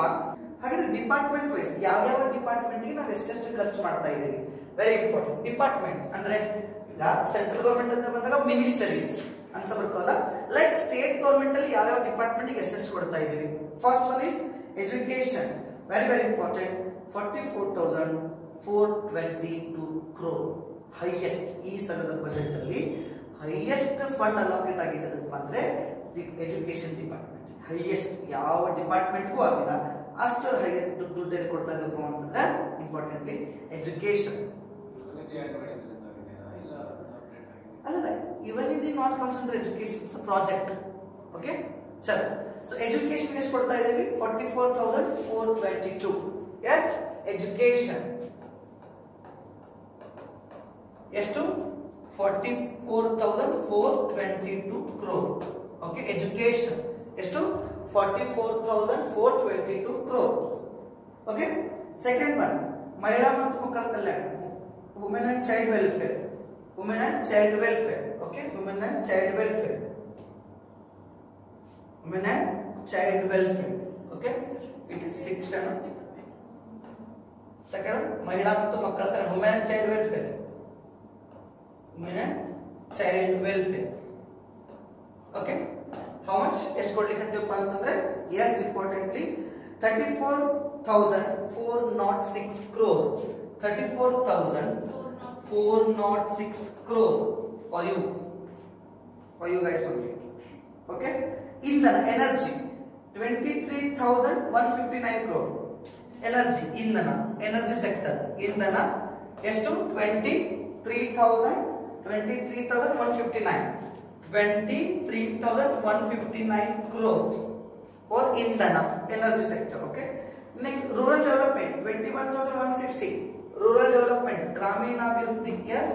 One. ಹಾಗಾದ್ರೆ department wise ಯಾವ ಡಿಪಾರ್ಟ್ಮೆಂಟ್ಗೆ ನಾವು ಎಷ್ಟೆಷ್ಟು ಖರ್ಚು ಮಾಡ್ತಾ ಇದ್ದೀವಿ, ವೆರಿ ಇಂಪಾರ್ಟೆಂಟ್. ಡಿಪಾರ್ಟ್ಮೆಂಟ್ ಅಂದ್ರೆ ಈಗ ಸೆಂಟ್ರಲ್ ಗವರ್ಮೆಂಟ್ ಅಂತ ಬಂದಾಗ ಮಿನಿಸ್ಟರೀಸ್ ಅಂತ ಬರ್ತವಲ್ಲ, ಲೈಕ್ ಸ್ಟೇಟ್ ಗವರ್ಮೆಂಟ್ ಅಲ್ಲಿ ಯಾವ ಡಿಪಾರ್ಟ್ಮೆಂಟ್ಗೆ ಎಷ್ಟೆಷ್ಟು ಕೊಡ್ತಾ ಇದ್ದೀವಿ. First one is education, very important. 44,422 crore, highest. ಈ ಸಲದ ಬಜೆಟ್ ಅಲ್ಲಿ ಹೈಯೆಸ್ಟ್ ಫಂಡ್ ಅಲೋಕೇಟ್ ಆಗಿದ್ದಪ್ಪ ಅಂದ್ರೆ ಎಜುಕೇಶನ್ ಡಿಪಾರ್ಟ್ಮೆಂಟ್. ಹೈಯೆಸ್ಟ್ ಯಾವ ಡಿಪಾರ್ಟ್ಮೆಂಟ್ಗೂ ಆಗಿಲ್ಲ ಅಷ್ಟು ಹೈಯೆಸ್ಟ್ ದುಡ್ಡು ಕೊಡ್ತಾ ಇದ್ದಪ್ಪ ಅಂತಂದ್ರೆ ಇಂಪಾರ್ಟೆಂಟ್ಲಿ ಎಜುಕೇಶನ್. ಅಲ್ಲ, ಇವನ್ ಇದು not comes under education, it's a project. Okay, ಚಲೋ. ಸೊ ಎಜುಕೇಶನ್ ಎಷ್ಟು ಕೊಡ್ತಾ ಇದ್ದೀವಿ? 44,422. ಎಸ್, ಎಜುಕೇಶನ್ ಎಷ್ಟು? 44,422 crore. ಓಕೆ, ಎಜುಕೇಶನ್ ಎಷ್ಟು? 44,422 crore. ಓಕೆ, ಸೆಕೆಂಡ್ ಒನ್ ಮಹಿಳಾ ಮತ್ತು ಮಕ್ಕಳ ಕಲ್ಯಾಣ, women and child welfare. Women and child welfare. Okay, women and child welfare. Women and child welfare. Okay, it is section. Second, mahila mattu makkala kare, women and child welfare. Women and child welfare. Okay, how much? ಎಷ್ಟು ಕೊಡ್ಲಿಕ್ಕಂತೀವಪ್ಪ ಅಂತಂದ್ರೆ, yes, importantly 34,406 crore. 34,406 crore for you guys only. Okay, indana, energy 23,159 crore. Energy, indana, energy sector, indana ಎಷ್ಟು? 23,159 crore for indana, energy sector. Okay, next rural development 21,160. Rural development, Graminabhiruddhi, yes.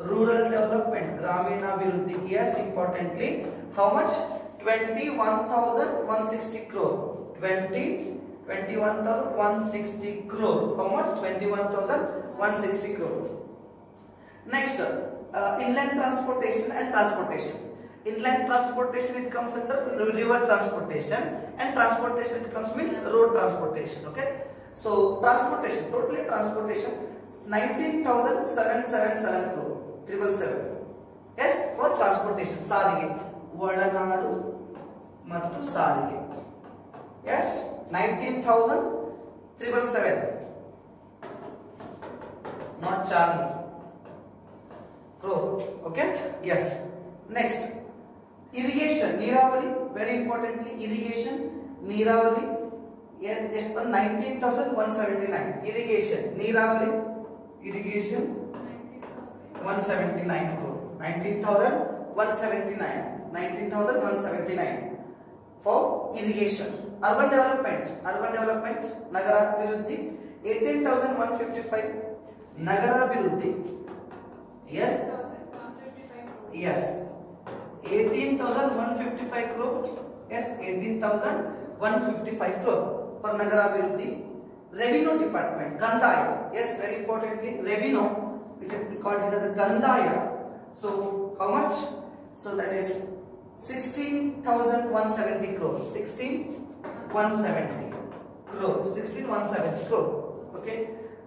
Rural development, Graminabhiruddhi, yes. Importantly, how much? 21,160 crore. 21,160 crore. How much? 21,160 crore. Next, inland transportation and transportation. Inland transportation, it comes under river transportation, and transportation, it comes means road transportation. Okay. So transportation, totally transportation 19,777 crore, 777. Yes, for transportation, ಸಾರಿಗೆ, ಒಳನಾಡು ಮತ್ತು ಸಾರಿಗೆ. Yes, 19,777, not Charlie crore. Okay, yes. Next, irrigation, ನೀರಾವರಿ, very importantly irrigation, ನೀರಾವರಿ. Yes, just 19,179. Irrigation, ನೀರಾವರಿ, irrigation 179 crore. 19,179 for irrigation. Urban development, ನಗರಾಭಿವೃದ್ಧಿ 18,155. ನಗರಾಭಿವೃದ್ಧಿ, yes, 18,155 crore. Yes, 18,155 crore for Nagarabhiruddhi. Revenue department, Kandaya, yes, very importantly revenue is called as a Kandaya. So how much? So that is 16,170 crore. 16,170 crore. 16,170 crore. Okay.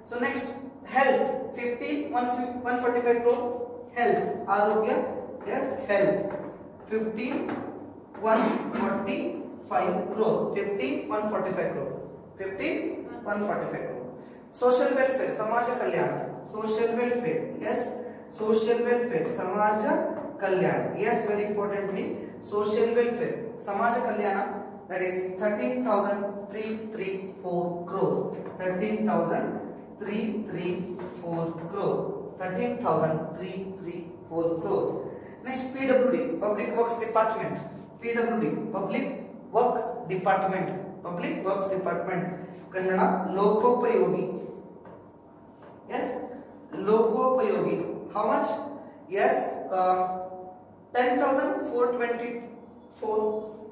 So next, health 15,145 crore. Health, Arogya, yes, health 15,145 crore. 15,145 crore. 15,145 crore. Social welfare, Samaja Kalyana. Social welfare, yes. Social welfare, Samaja Kalyana. Yes, very importantly, social welfare, Samaja Kalyana. That is 13,334 crore. 13,334 crore. 13,334 crore. Next, PWD, Public Works Department. PWD, Public Works Department. Public Works Department. Kannada, Lokopayogi. Yes, Lokopayogi. How much? Yes, 10,424.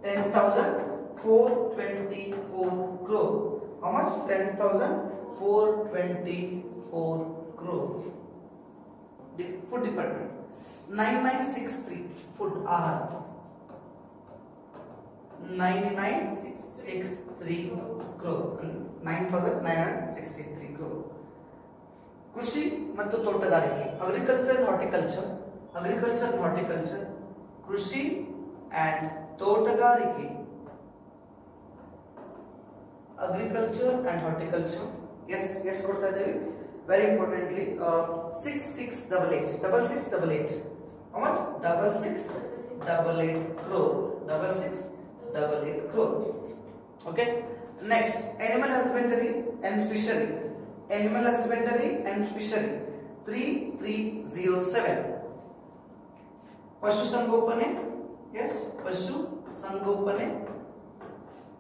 10,424 crore. How much? 10,424 crore. Food department 9963 food ahar 9963 crore, 9963 crore. ಕೃಷಿ ಮತ್ತು ತೋಟಗಾರಿಕೆ, agriculture horticulture, ಕೃಷಿ and ತೋಟಗಾರಿಕೆ, agriculture and horticulture ಎಷ್ಟು ಕೊಡ್ತಾ ಇದ್ದೇವೆ? Very importantly 6688 how much? 6688 crore, 6688 crore. Okay, next animal husbandry and fishery, 3307. ಪಶು ಸಂಗೋಪನೆ, yes, ಪಶು ಸಂಗೋಪನೆ,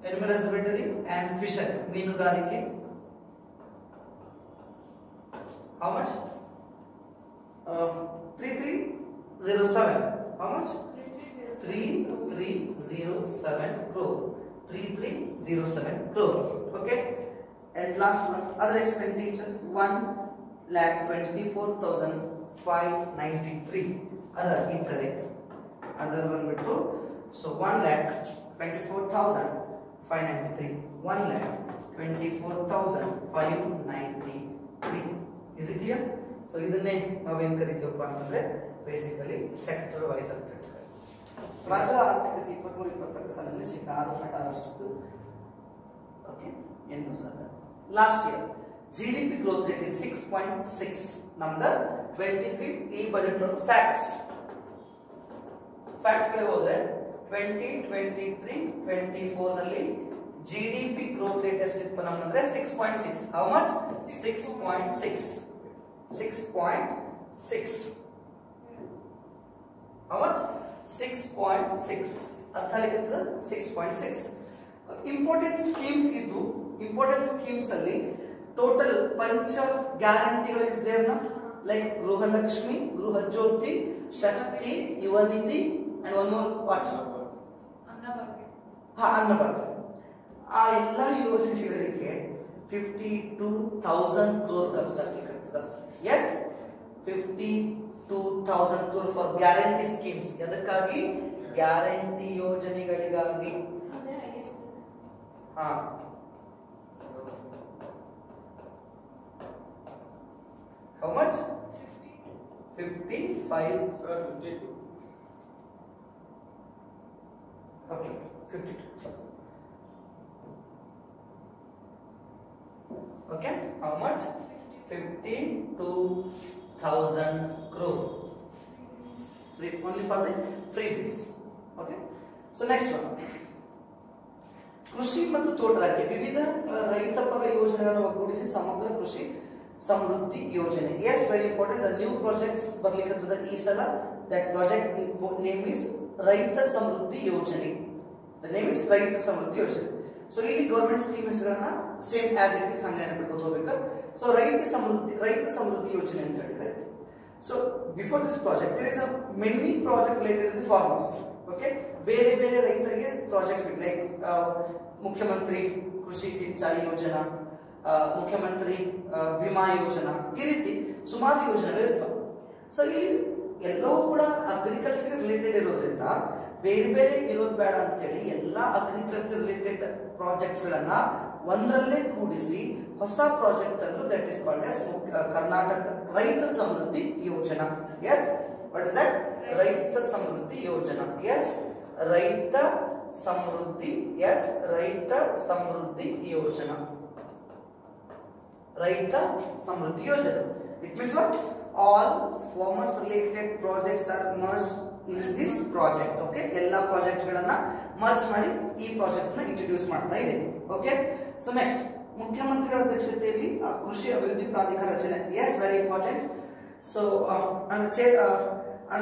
animal husbandry and fishery, ಮೀನುಗಾರಿಕೆ, how much? 3307. How much? 3307 crore, 3307 crore. Okay, and last one, other expenditures, 1,24,593. other itare other one bittu, so 1,24,593, 1,24,593. is it clear? so idanne ನಾವು ಏನು ಕರೀತೀವಪ್ಪ ಅಂತಂದ್ರೆ basically sector wise ಅಂತ ಹೇಳ್ತಾರೆ. ರಾಜ್ಯದ ಆರ್ಥಿಕತೆ 23-22 ಸಾಲಿನಲ್ಲಿ ಶೇಕಡಾ 6.6 ಓಕೆ ಏನು sir last year GDP growth rate is 6.6. ನಮ್ದು 23 ಈ ಬಜೆಟ್ ಫ್ಯಾಕ್ಟ್ಸ್ ಗಳೇ ಹೋದ್ರೆ 2023-24 ನಲ್ಲಿ GDP growth rate ಎಷ್ಟಿತ್ತು ನಮ್ಮಂದ್ರೆ 6.6. how much? 6.6. how much? 6.6. ಅರ್ಥ ಆಗಿರ್ತದೆ 6.6. ಇಂಪಾರ್ಟೆಂಟ್ ಸ್ಕೀಮ್ಸ್ ಇದು. ಇಂಪಾರ್ಟೆಂಟ್ ಸ್ಕೀಮ್ಸ್ ಅಲ್ಲಿ ಟೋಟಲ್ ಪಂಚ ಗ್ಯಾರಂಟಿಗಳು ಇಸ್ ದೇರ್ ನಾ, like Gruhalakshmi, Gruha Jyothi, Shakti, Yuva Nidhi and one more what, Annabhagya. ಆ ಎಲ್ಲ ಯೋಜನೆಗಳಿಗೆ 52,000 crore ಖರ್ಚಾಗಲಿಕ್ಕೆ. Yes, 52,000 crore for guarantee schemes. ಅದಕ್ಕಾಗಿ ಗ್ಯಾರಂಟಿ ಯೋಜನೆಗಳಿಗಾಗಿ. ಹಾ, how much? 55. Sir, 52. Okay, 52. Sorry. Okay, how much? 52,000 crore. Free, only for the freebies. Okay. So next one. ಕೃಷಿ ಮತ್ತು ತೋಟಗಾರಿಕೆ ವಿವಿಧ ರೈತಪರ ಯೋಜನೆಗಳನ್ನು ಒಗ್ಗೂಡಿಸಿ ಸಮಗ್ರ ಕೃಷಿ ಸಮೃದ್ಧಿ ಯೋಜನೆ. Yes, very important. The new project ಬರ್ಲಿಕ್ಕತ್ತದ ಈ ಸಲ. ದಟ್ ಪ್ರಾಜೆಕ್ಟ್ ನೇಮ್ ಇಸ್ ರೈತ ಸಮೃದ್ಧಿ ಯೋಜನೆ. ದ ನೇಮ್ ಇಸ್ ರೈತ ಸಮೃದ್ಧಿ ಯೋಜನೆ. ಸೊ ಇಲ್ಲಿ ಗವರ್ಮೆಂಟ್ ಸ್ಕೀಮ್ ಹೆಸರುಗಳನ್ನ ಸೇಮ್ ಆಸ್ ಇಟ್ ಇಸ್ ಹಂಗೆ ನೆನಪಿಟ್ಕೊಂಡು ಹೋಗ್ಬೇಕು. ಸೊ ರೈತ ಸಮೃದ್ಧಿ ಯೋಜನೆ ಅಂತ ಹೇಳಿ ಕರಿತೀವಿ. So before this project there is a many project related to the farmers. Okay, ಬೇರೆ ಬೇರೆ ರೈತರಿಗೆ ಪ್ರಾಜೆಕ್ಟ್ ಲೈಕ್ ಮುಖ್ಯಮಂತ್ರಿ ಕೃಷಿ ಸಿಂಚಾಯಿ ಯೋಜನಾ, ಮುಖ್ಯಮಂತ್ರಿ ವಿಮಾ ಯೋಜನಾ, ಈ ರೀತಿ ಸುಮಾರು ಯೋಜನೆಗಳು ಇರ್ತವೆ. ಸೊ ಇಲ್ಲಿ ಎಲ್ಲವೂ ಕೂಡ ಅಗ್ರಿಕಲ್ಚರ್ ರಿಲೇಟೆಡ್ ಇರೋದ್ರಿಂದ ಬೇರೆ ಬೇರೆ ಇರೋದು ಬೇಡ ಅಂತೇಳಿ ಎಲ್ಲ ಅಗ್ರಿಕಲ್ಚರ್ ರಿಲೇಟೆಡ್ ಪ್ರಾಜೆಕ್ಟ್ಸ್ ಗಳನ್ನ ಒಂದರಲ್ಲೇ ಕೂಡಿಸಿ ಹೊಸ ಪ್ರಾಜೆಕ್ಟ್ ತಂದ್ರು. That is called as Karnataka Raitha Samruddhi Yojana. Yes, what is that? Raitha Samruddhi Yojana. S, ರೈತ ಸಮೃದ್ಧಿ. ಎಸ್, ರೈತ ಸಮೃದ್ಧಿ ಯೋಜನಾ. ರೈತ ಸಮೃದ್ಧಿ ಯೋಜನೆ. It means what? All farmers related projects are merged in this project. Okay, ಎಲ್ಲ ಪ್ರಾಜೆಕ್ಟ್ ಗಳನ್ನ ಮರ್ಜ್ ಮಾಡಿ ಈ ಪ್ರಾಜೆಕ್ಟ್ ನ ಇಂಟ್ರೊಡ್ಯೂಸ್ ಮಾಡ್ತಾ ಇದೆ. ಓಕೆ, ಸೊ ನೆಕ್ಸ್ಟ್ ಮುಖ್ಯಮಂತ್ರಿಗಳ ಅಧ್ಯಕ್ಷತೆಯಲ್ಲಿ ಕೃಷಿ ಅಭಿವೃದ್ಧಿ ಪ್ರಾಧಿಕಾರ ರಚನೆ. Yes, very important. So under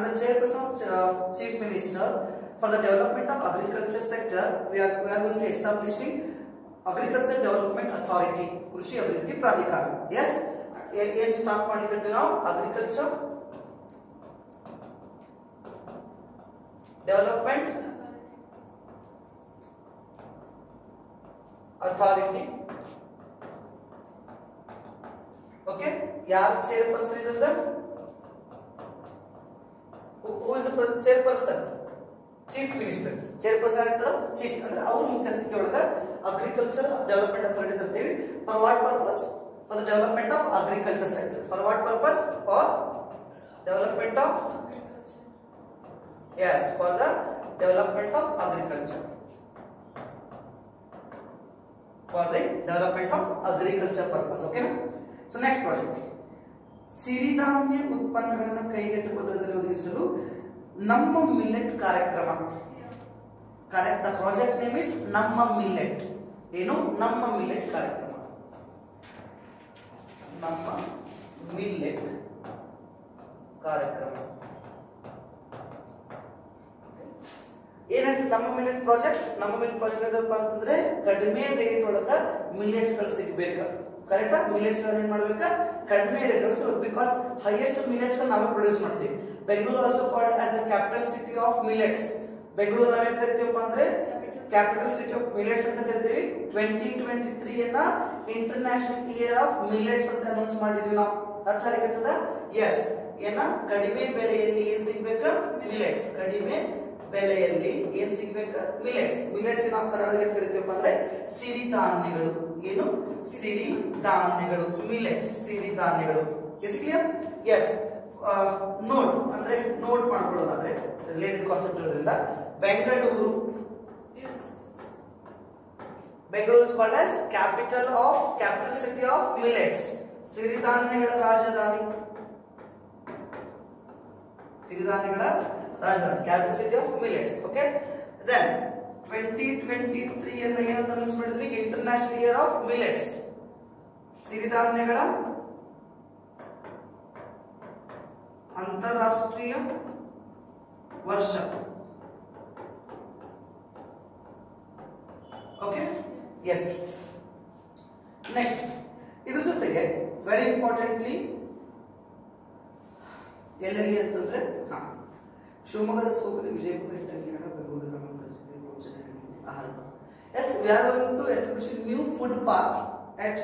the chairperson of chief minister for the development of agriculture sector, we are going to establishing agriculture development authority, ಕೃಷಿ ಅಭಿವೃದ್ಧಿ ಪ್ರಾಧಿಕಾರ. ಎಸ್, ಏನ್ ಸ್ಟಾರ್ಟ್ ಮಾಡ್ಲಿಕ್ಕೆ ನಾವು ಅಗ್ರಿಕಲ್ಚರ್ ಡೆವಲಪ್ಮೆಂಟ್ ಅಥಾರಿಟಿ. ಓಕೆ, ಯಾರು ಚೇರ್ಪರ್ಸನ್ ಇದ್ದ? Who is the chairperson? Chief minister. Chairperson ಆಗಿರ್ತಾರ chief ಅಂದ್ರೆ ಅವ್ರ ಮುಖ್ಯಸ್ಥಿಕೆ ಒಳಗ ಅಗ್ರಿಕಲ್ಚರ್ ಡೆವಲಪ್ಮೆಂಟ್ ಅಥಾರಿಟಿ ತರ್ತೀವಿ. For what purpose? For the development of agriculture sector. For what purpose? For development of yes for the development of agriculture. For the development of agriculture purpose. Okay na? So next project, ಸಿರಿಧಾನ್ಯ ಉತ್ಪನ್ನಗಳನ್ನು ಕೈಗೆಟುಕುವುದರಲ್ಲಿ ಒದಗಿಸಲು ನಮ್ಮ millet ಕಾರ್ಯಕ್ರಮ. The project name is ನಮ್ಮ millet. ಏನು? ನಮ್ಮ millet ಕಾರ್ಯಕ್ರಮ. ನಮ್ಮ ಮಿಲ್ಲೆಟ್ ಕಾರ್ಯಕ್ರಮ. ಏನಾಯ್ತು ನಮ್ಮ ಮಿಲ್ಲೆಟ್ ಪ್ರಾಜೆಕ್ಟ್? ನಮ್ಮ ಮಿಲ್ಲೆಟ್ ಪ್ರಾಜೆಕ್ಟ್ ಏನಪ್ಪ ಅಂತಂದ್ರೆ ಕಡಿಮೆ ರೇಟ್ ಒಳಗ ಮಿಲ್ಲೆಟ್ಸ್ ಗಳು ಸಿಗಬೇಕು. ಕರೆಕ್ಟಾ? ಮಿಲ್ಲೆಟ್ಸ್ ಗಳನ್ನ ಏನ್ ಮಾಡ್ಬೇಕಾ? ಕಡಿಮೆ ರೇಟ್ ಒಳಗೆ, ಬಿಕಾಸ್ ಹೈಯೆಸ್ಟ್ ಮಿಲ್ಲೆಟ್ಸ್ ಗಳು ನಾವೇ ಪ್ರೊಡ್ಯೂಸ್ ಮಾಡ್ತೀವಿ. Bengaluru also called as a capital city of millets. Bengaluru ನಾವೇನ್ ಕರಿತೀವಪ್ಪ ಅಂದ್ರೆ ಕ್ಯಾಪಿಟಲ್ ಸಿಟಿ ಆಫ್ ಮಿಲ್ಲೆಟ್ಸ್ ಅಂತ ಕರಿತೀವಿ. 2023 ಅನ್ನ ಇಂಟರ್ನ್ಯಾಷನಲ್ ಇಯರ್ ಆಫ್ ಮಿಲ್ಲೆಟ್ಸ್ ಅಂತ ಅನೌನ್ಸ್ ಮಾಡಿದ್ವಿ ನಾವು. ಅರ್ಥ ಆಗತ್ತದ? ಎಸ್. ಏನ? ಕಡಿಮೆ ಬೆಲೆಯಲ್ಲಿ ಏನ್ ಸಿಗ್ಬೇಕು? ಮಿಲ್ಲೆಟ್ಸ್. ಕಡಿಮೆ ಬೆಲೆಯಲ್ಲಿ ಏನ್ ಸಿಗ್ಬೇಕು? ಮಿಲೆಟ್ಸ್. ಮಿಲೆಟ್ಸ್ ನಾವು ಕನ್ನಡದಲ್ಲಿ ಕರಿತೀವಪ್ಪ ಅಂದ್ರೆ ಸಿರಿಧಾನ್ಯಗಳು. ಏನು? ಸಿರಿಧಾನ್ಯಗಳು. ಮಿಲೆಟ್ಸ್ ಸಿರಿಧಾನ್ಯಗಳು. Is clear? ಎಸ್. ನೋಟ್ ಅಂದ್ರೆ ನೋಟ್ ಮಾಡ್ಕೊಳ್ಳೋದಾದ್ರೆ ರಿಲೇಟೆಡ್ ಕಾನ್ಸೆಪ್ಟ್ ಇರೋದ್ರಿಂದ Bengaluru Bengaluru is called as capital city of millets. ಸಿರಿಧಾನ್ಯಗಳ ರಾಜಧಾನಿ. ಸಿರಿಧಾನ್ಯಗಳ ರಾಜಧಾನಿ, capital city of millets. Okay. Then 2023 ಅನ್ನು ಏನಂತ ಅನೌನ್ಸ್ ಮಾಡಿದ್ವಿ? International year of millets. ಸಿರಿಧಾನ್ಯಗಳ ಅಂತಾರಾಷ್ಟ್ರೀಯ ವರ್ಷ. ಓಕೆ. ಎಸ್. ನೆಕ್ಸ್ಟ್, ಇದ್ರ ಜೊತೆಗೆ ವೆರಿ ಇಂಪಾರ್ಟೆಂಟ್ಲಿ ಎಲ್ಲೆಲ್ಲಿ ಅಂತಂದ್ರೆ ಶಿವಮೊಗ್ಗದ ಸೋಗಲಿ, ವಿಜಯಪುರ, ಬೆಂಗಳೂರು ಆಹಾರ. Yes, we are going to establish a new food park at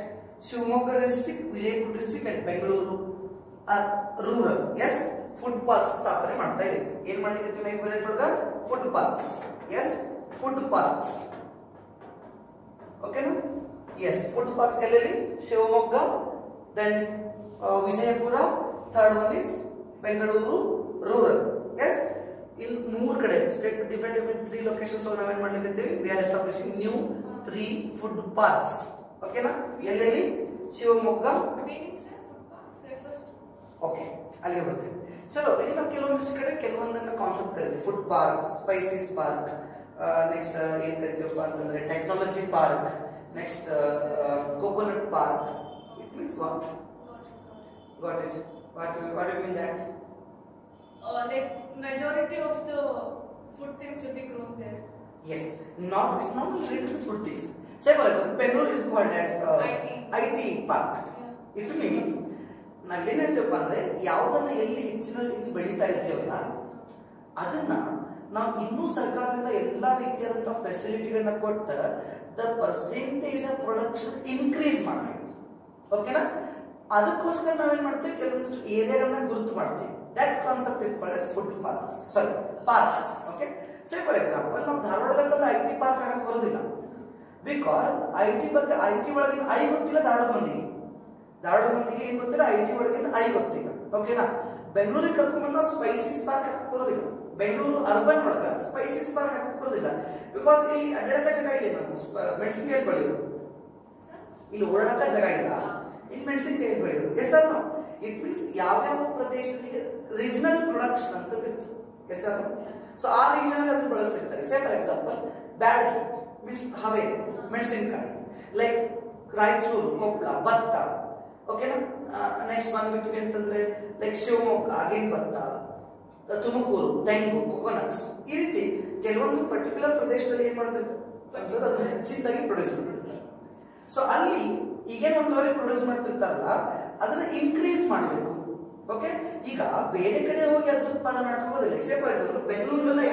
Shivamogga district, Vijayapura district and Bengaluru rural. Yes, food parks ಸ್ಥಾಪನೆ ಮಾಡ್ತಾ ಇದ್ದೀವಿ. ಏನ್ ಮಾಡ್ಲಿಕ್ಕೆ ನಾವು ಈ ಪ್ರಾಜೆಕ್ಟ್ ಒಳಗ? Food parks. Yes, food parks. ಓಕೆನಾ? ಎಸ್, ಫುಡ್ ಪಾರ್ಕ್ಸ್ ಎಲ್ಲೆಲ್ಲಿ? Shivamogga, then Vijayapura, third one is Bengaluru rural. Yes, in 3 ಕಡೆ different 3 locations ನಾವೇನ್ ಮಾಡ್ಲಿಕ್ಕೆ we are establishing new 3 food parks. ಓಕೆನಾ? ಎಲ್ಲೆಲ್ಲಿ? ಶಿವಮೊಗ್ಗ. ಓಕೆ, ಅಲ್ಲಿಗೆ ಬರ್ತೀವಿ. ಚಲೋ, ಈಗ ನಾವು ಕೆಲವೊಂದಿಷ್ಟು ಕಡೆ ಕೆಲವೊಂದನ್ನ ಕಾನ್ಸೆಪ್ಟ್ ಕರಿತೀವಿ. Food park, spices park, next ಏನ್ ಕರಿತೀವಪ್ಪ ಅಂತಂದ್ರೆ technology park, next coconut park. It means what? What do you mean that? Like majority of the food things will be grown there. Yes, it's not related to food things. Say for example, Bangalore is called as IT park. Yeah. It means ನಾವು ಏನು ಹೇಳ್ತೀವಪ್ಪ ಅಂದ್ರೆ ಯಾವುದನ್ನ ಎಲ್ಲಿ ಹೆಚ್ಚಿನಲ್ಲಿ ಬೆಳೀತಾ ಇರ್ತೀವಲ್ಲ ಅದನ್ನ ನಾವು ಇನ್ನೂ ಸರ್ಕಾರದಿಂದ ಎಲ್ಲಾ ರೀತಿಯಾದಂತಹ ಫೆಸಿಲಿಟಿಗಳನ್ನ ಕೊಟ್ಟು the percentage of production increase ಮಾಡಬೇಕು. ಓಕೆನಾ? ಅದಕ್ಕೋಸ್ಕರ ನಾವೇನ್ ಮಾಡ್ತೀವಿ? ಕೆಲವೊಂದಿಷ್ಟು ಏರಿಯಾಗಳನ್ನ ಗುರುತು ಮಾಡ್ತೀವಿ. That concept is called as food parks. Sorry, parks. Okay. Say for example, ನಾವು ಧಾರವಾಡದಲ್ಲಿ IT ಪಾರ್ಕ್ ಆಗಕ್ಕೆ ಬರೋದಿಲ್ಲ. ಬಿಕಾಸ್ IT ಬಗ್ಗೆ IT ಒಳಗಿನ I ಗೊತ್ತಿಲ್ಲ ಧಾರವಾಡ ಮಂದಿಗೆ ಏನ್ ಗೊತ್ತಿಲ್ಲ, IT ಒಳಗಿನ I ಗೊತ್ತಿಲ್ಲ. ಓಕೆನಾ? ಬೆಂಗಳೂರಿಗೆ ಕರ್ಕೊಂಡ್ ಬಂದ ಸ್ಪೈಸೀಸ್ ಪಾರ್ಕ್ ಹಾಕಕ್ ಬರೋದಿಲ್ಲ. ಬೆಂಗಳೂರು ಅರ್ಬನ್ ಒಳಗ ಸ್ಪೈಸೀಸ್ ಪಾರ್ಕ್ ಹಾಕಕ್ ಬರೋದಿಲ್ಲ. ಬಿಕಾಸ್ ಇಲ್ಲಿ ಅಡ್ಡಾಡಕ ಜಾಗ ಇಲ್ಲ. ನಾವು ಮೆಣಸಿನಕಾಯಿ ಬೆಳೆಯೋದು ಇಲ್ಲಿ ಓಡಾಡಕ ಜಾಗ ಇಲ್ಲ. ಇಲ್ಲಿ ಮೆಣಸಿನಕಾಯಿ ಬೆಳೆಯೋದು. Yes sir. ನಾವು ಇಟ್ ಮೀನ್ಸ್ ಯಾವ್ಯಾವ ಪ್ರದೇಶಕ್ಕೆ ರೀಜನಲ್ ಪ್ರೊಡಕ್ಷನ್ ಅಂತ ಇರ್ತದೆ. Yes sir. ಸೊ ಆ ರೀಜನ್ ಅದನ್ನು ಬಳಸ್ತಿರ್ತಾರೆ. Say for example Byadagi means Haveri ಮೆಣಸಿನಕಾಯಿ, ಲೈಕ್ ರಾಯಚೂರು, ಕೊಪ್ಪಳ ಭತ್ತ. ಓಕೆನಾ? ನೆಕ್ಸ್ಟ್ ಬಂದ್ಬಿಟ್ಟು ಅಂತಂದ್ರೆ ಲೈಕ್ ಶಿವಮೊಗ್ಗ ಅಗೇನ್ ಭತ್ತ, ತುಮಕೂರು ತೆಂಗು, ಕೊಕೊನಟ್ಸ್. ಈ ರೀತಿ ಕೆಲವೊಂದು ಪರ್ಟಿಕ್ಯುಲರ್ ಪ್ರದೇಶದಲ್ಲಿ ಏನ್ ಮಾಡ್ತಿರ್ತಾರೆ ಅದನ್ನ ಹೆಚ್ಚಿನದಾಗಿ ಪ್ರೊಡ್ಯೂಸ್ ಮಾಡ್ತಿರ್ತಾರೆ. ಸೊ ಅಲ್ಲಿ ಈಗೇನು ಒಂದು ವೇಳೆ ಪ್ರೊಡ್ಯೂಸ್ ಮಾಡ್ತಿರ್ತಾರಲ್ಲ ಅದನ್ನ ಇನ್ಕ್ರೀಸ್ ಮಾಡಬೇಕು. ಓಕೆ? ಈಗ ಬೇರೆ ಕಡೆ ಹೋಗಿ ಅದ್ರ ಉತ್ಪಾದನೆ ಮಾಡಕ್ ಹೋಗೋದಿಲ್ಲ. ಸೇ ಫಾರ್ ಎಕ್ಸಾಂಪಲ್ ಬೆಂಗಳೂರಲ್ಲಿ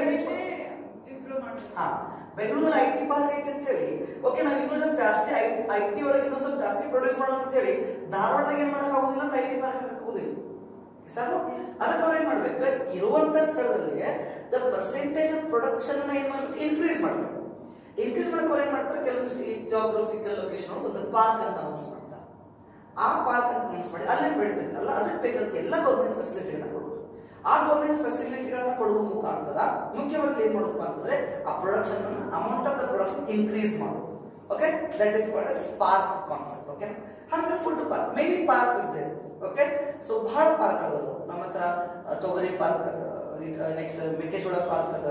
ಬೆಂಗಳೂರಲ್ಲಿ IT ಪಾರ್ಕ್ ಐತಿ ಅಂತ ಹೇಳಿ ಓಕೆ ನಾವು ಇನ್ನೂ ಸ್ವಲ್ಪ ಜಾಸ್ತಿ IT ಒಳಗೆ ಇನ್ನೂ ಸ್ವಲ್ಪ ಜಾಸ್ತಿ ಪ್ರೊಡ್ಯೂಸ್ ಮಾಡೋಣ ಅಂತ ಹೇಳಿ ಧಾರವಾಡದಾಗ ಏನ್ ಮಾಡಕ್ ಆಗೋದಿಲ್ಲ, IT ಪಾರ್ಕ್ ಹಾಕಕ್ ಆಗೋದಿಲ್ಲ ಸರ್. ಅದಕ್ಕೆ ಅವ್ರು ಏನ್ ಮಾಡ್ಬೇಕು, ಇರುವಂತ ಸ್ಥಳದಲ್ಲಿ ದ ಪರ್ಸೆಂಟೇಜ್ ಆಫ್ ಪ್ರೊಡಕ್ಷನ್ ಏನ್ ಮಾಡ್ಬೇಕು, ಇನ್ಕ್ರೀಸ್ ಮಾಡ್ಬೇಕು. ಇನ್ಕ್ರೀಸ್ ಮಾಡಕ್ಕೆ ಅವ್ರು ಏನ್ ಮಾಡ್ತಾರೆ, ಕೆಲವೊಂದಿಷ್ಟು ಈ ಜಾಗ್ರಫಿಕಲ್ ಲೊಕೇಶನ್ ಒಂದು ಪಾರ್ಕ್ ಅಂತ ಅನೌನ್ಸ್ ಮಾಡ್ತಾರೆ. ಆ ಪಾರ್ಕ್ ಅಂತ ಅನೌನ್ಸ್ ಮಾಡಿ ಅಲ್ಲೇ ಬೆಳೀತಿರ್ತಲ್ಲ, ಅದಕ್ಕೆ ಬೇಕಂತ ಎಲ್ಲ ಗೌರ್ಮೆಂಟ್ ಫೆಸಿಲಿಟಿಗಳನ್ನ ಕೊಡೋದು. ಆ ಗೌರ್ಮೆಂಟ್ ಫೆಸಿಲಿಟಿಗಳನ್ನ ಕೊಡುವ ಮುಖಾಂತರ ಮುಖ್ಯವಾಗಿ ಏನ್ ಮಾಡೋದಪ್ಪ ಅಂತಂದ್ರೆ ಆ production amount of the production increase ಮಾಡೋದು. Okay, that is called as park concept. Okay, ಹಾಗೆ food park, many parks is there. Okay, so ಬಹಳ ಪಾರ್ಕ್ ಆಗೋದು ನಮ್ಮ ಹತ್ರ. ತೊಗರಿ ಪಾರ್ಕ್ ಅದ, ನೆಕ್ಸ್ಟ್ ಮೆಕ್ಕೆಜೋಳ ಪಾರ್ಕ್ ಅದ,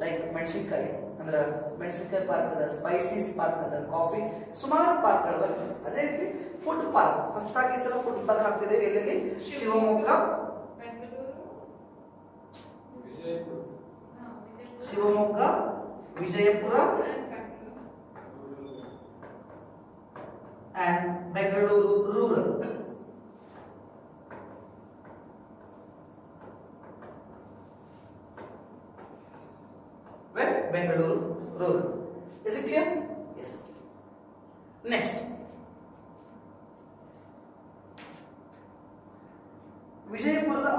ಲೈಕ್ ಮೆಣಸಿನಕಾಯಿ ಅಂದ್ರೆ ಮೆಣಸಿನಕಾಯಿ ಪಾರ್ಕ್ ಅದ, ಸ್ಪೈಸೀಸ್ ಪಾರ್ಕ್ ಅದ, ಕಾಫಿ, ಸುಮಾರು ಪಾರ್ಕ್ಗಳು ಬರ್ತವೆ. ಅದೇ ರೀತಿ ಫುಡ್ ಪಾರ್ಕ್ ಹೊಸದಾಗಿ ಸಲ ಫುಡ್ ಪಾರ್ಕ್ ಆಗ್ತಿದೆ ಎಲ್ಲೆಲ್ಲಿ, Shivamogga, Shivamogga, Vijayapura and Bengaluru rural. Where? Bengaluru rural. Is it clear? Yes. Next. Vijayapurada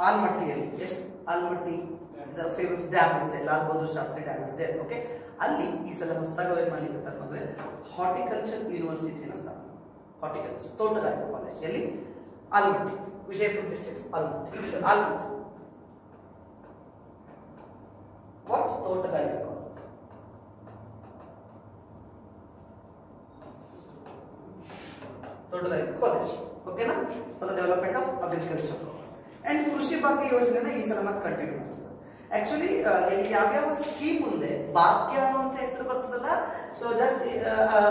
Almattiಯಲ್ಲಿ, yes, Almatti is a famous dam is there, Lal Bahadur Shastri Dam is there. Okay, ಅಲ್ಲಿ ಈ ಸಲ ಹೊಸದಾಗಿ ಏನು ಮಾಡ್ಲಿಕ್ಕೆ ಅಂದ್ರೆ ಹಾರ್ಟಿಕಲ್ಚರ್ ಯೂನಿವರ್ಸಿಟಿ ಅಂತ, ಹಾರ್ಟಿಕಲ್ಚರ್ ತೋಟಗಾರಿಕೆ ಕಾಲೇಜ್ ಎಲ್ಲಿ, ಆಲ್ಮಟ್ಟಿ, ವಿಜಯಪುರ ಡಿಸ್ಟ್ರಿಕ್ಟ್ ಆಲ್ಮಟ್ಟಿ. ಆಲ್ಮಟ್ಟಿ ವಾಟ್, ತೋಟಗಾರಿಕೆ ಕಾಲೇಜ್. ತೋಟಗಾರಿಕೆ ಕಾಲೇಜ್. ಓಕೆನಾ, for the development of agriculture and ಕೃಷಿ ಭಾಗ್ಯ ಯೋಜನೆನ ಈ ಸಲ ಮತ್ತೆ ಕಂಟಿನ್ಯೂ ಮಾಡ್ತಾರೆ. ಆಕ್ಚುಲಿ ಇಲ್ಲಿ ಯಾವ್ಯಾವ ಸ್ಕೀಮ್ ಮುಂದೆ ಭಾಗ್ಯ ಅನ್ನುವಂತ ಹೆಸರು ಬರ್ತದಲ್ಲ, ಸೊ ಜಸ್ಟ್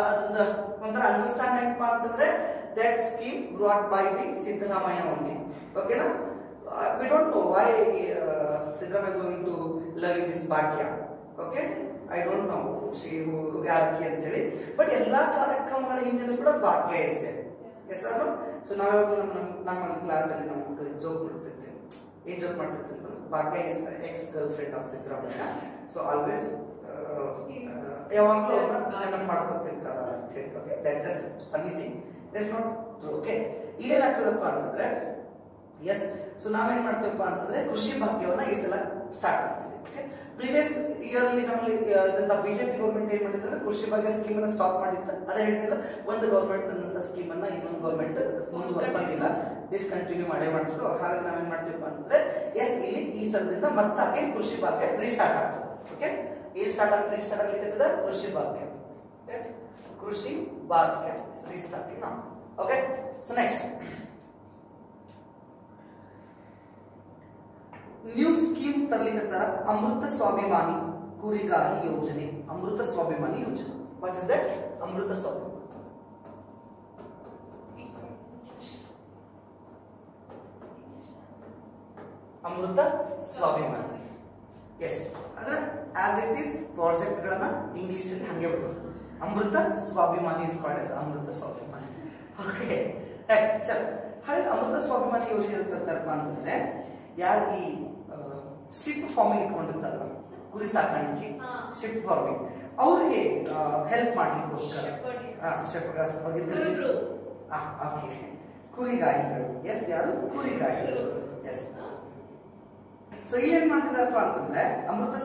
ಅದನ್ನ ಒಂಥರ ಅಂಡರ್ಸ್ಟ್ಯಾಂಡ್ ಹೆಂಗಪ್ಪ ಅಂತಂದ್ರೆ that scheme brought by the Siddaramaiah only. ಓಕೆನಾ, we don't know why Siddaramaiah is going to love this Bhagya. Okay, I don't know ಯಾಕೆ ಅಂತ ಹೇಳಿ, ಬಟ್ ಎಲ್ಲಾ ಕಾರ್ಯಕ್ರಮಗಳ ಹಿಂದೆ ಕೂಡ ಭಾಗ್ಯ ಇದೆ. ಎಸ್ ಅಲ್ಲ, ಸೊ ನಾವಾಗ ನಮ್ಮ ಕ್ಲಾಸಲ್ಲಿ ನಾವು ಜೋಕ್ ಮಾಡ್ತಿರ್ತೀವಿ. ಏನ್ ಜೋಕ್ ಮಾಡ್ತಿರ್ತೀವಿ, Bhagya is ex girlfriend of Siddaramaiah, so always ಯಾವಾಗಲೂ ನೆನಪು ಮಾಡ್ಕೊತಿರ್ತಾರ ಅಂತ ಹೇಳಿ. Okay, that is just funny thing, it's not true. Okay, ಇಲ್ಲೇನಾಗ್ತದಪ್ಪ ಅಂತಂದ್ರೆ, ಎಸ್, ಸೊ ನಾವೇನ್ ಮಾಡ್ತೀವಪ್ಪ ಅಂತಂದ್ರೆ ಕೃಷಿ ಭಾಗ್ಯವನ್ನ ಈ ಸಲ ಸ್ಟಾರ್ಟ್ ಮಾಡ್ತೀವಿ. ಓಕೆ, ಪ್ರೀವಿಯಸ್ ಇಯರ್ ಅಲ್ಲಿ ನಮ್ಮಲ್ಲಿ ಇದಂತ ಬಿಜೆಪಿ ಗೌರ್ಮೆಂಟ್ ಏನ್ ಮಾಡಿದ್ರೆ ಕೃಷಿ ಭಾಗ್ಯ ಸ್ಕೀಮ್ ಅನ್ನ ಸ್ಟಾಪ್ ಮಾಡಿತ್ತು. ಅದೇ ಹೇಳಿದಿಲ್ಲ, ಒಂದು ಗೌರ್ಮೆಂಟ್ ತಂದಂತ ಸ್ಕೀಮ್ ಅನ್ನ ಇನ್ನೊಂದು ಗೌರ್ಮೆಂಟ್ ಮುಂದುವರ್ಸಂಗಿಲ್ಲ, ಡಿಸ್ಕಂಟಿನ್ಯೂ ಮಾಡೇ ಮಾಡ್ತಿದ್ರು. ಹಾಗಾಗಿ ನಾವೇನ್ ಮಾಡ್ತೀವಪ್ಪ ಅಂತಂದ್ರೆ ಎಸ್, ಇಲ್ಲಿ ಈ ಸಲದಿಂದ ಮತ್ತಾಗೆ ಕೃಷಿ ಭಾಗ್ಯ ರೀಸ್ಟಾರ್ಟ್ ಆಗ್ತದೆ. ಓಕೆ, ಇಲ್ಲಿ ಸ್ಟಾರ್ಟ್ ಆಗ್ಲಿಕ್ಕೆ ಕೃಷಿ ಭಾಗ್ಯ, ಕೃಷಿ ಭಾಗ್ಯ ರೀಸ್ಟಾರ್ಟಿಂಗ್ ನಾವು. Okay, so next new scheme ತರ್ಲಿಕ್ಕತ್ತಾರ, ಅಮೃತ ಸ್ವಾಭಿಮಾನಿ ಕುರಿಗಾಹಿ ಯೋಜನೆ. ಅಮೃತ ಸ್ವಾಭಿಮಾನಿ ಯೋಜನೆ, ವಾಟ್ ಇಸ್ ದಟ್? ಅಮೃತ ಸ್ವಾಭಿಮಾನಿ, ಅಮೃತ ಸ್ವಾಭಿಮಾನಿ. ಎಸ್, ಅಂದ್ರೆ ಆಸ್ ಇಟ್ ಈಸ್ ಪ್ರಾಜೆಕ್ಟ್ ಗಳನ್ನ ಇಂಗ್ಲಿಷ್ ಅಲ್ಲಿ ಹಂಗೆ ಬರೋದು. ಅಮೃತ ಸ್ವಾಭಿಮಾನಿ ಇಸ್ ಕಾಲ್ಡ್ ಆಸ್ ಅಮೃತ ಸ್ವಾಭಿಮಾನಿ. ಓಕೆ, ಚಲ ಹಾಗೆ ಅಮೃತ ಸ್ವಾಭಿಮಾನಿ ಯೋಜನೆ ತರ್ತಾರಪ್ಪ ಅಂತಂದ್ರೆ ಯಾರು ಈ ಶಿಪ್ ಫಾರ್ಮಿಂಗ್ ಇಟ್ಕೊಂಡಿರ್ತಾರಲ್ಲ, ಕುರಿ ಸಾಕಾಣಿಕೆ, ಶಿಪ್ ಫಾರ್ಮಿಂಗ್, ಅವ್ರಿಗೆ ಹೆಲ್ಪ್ ಮಾಡ್ಲಿಕ್ಕೋಸ್ಕರ ಕುರಿಗಾಹಿಗಳು. ಎಸ್, ಯಾರು? ಕುರಿಗಾಹಿಗಳು. ಎಸ್, ಸೊ ಏನ್ ಮಾಡ್ತಿದಾರಪ್ಪ ಅಂತಂದ್ರೆ ಅಮೃತ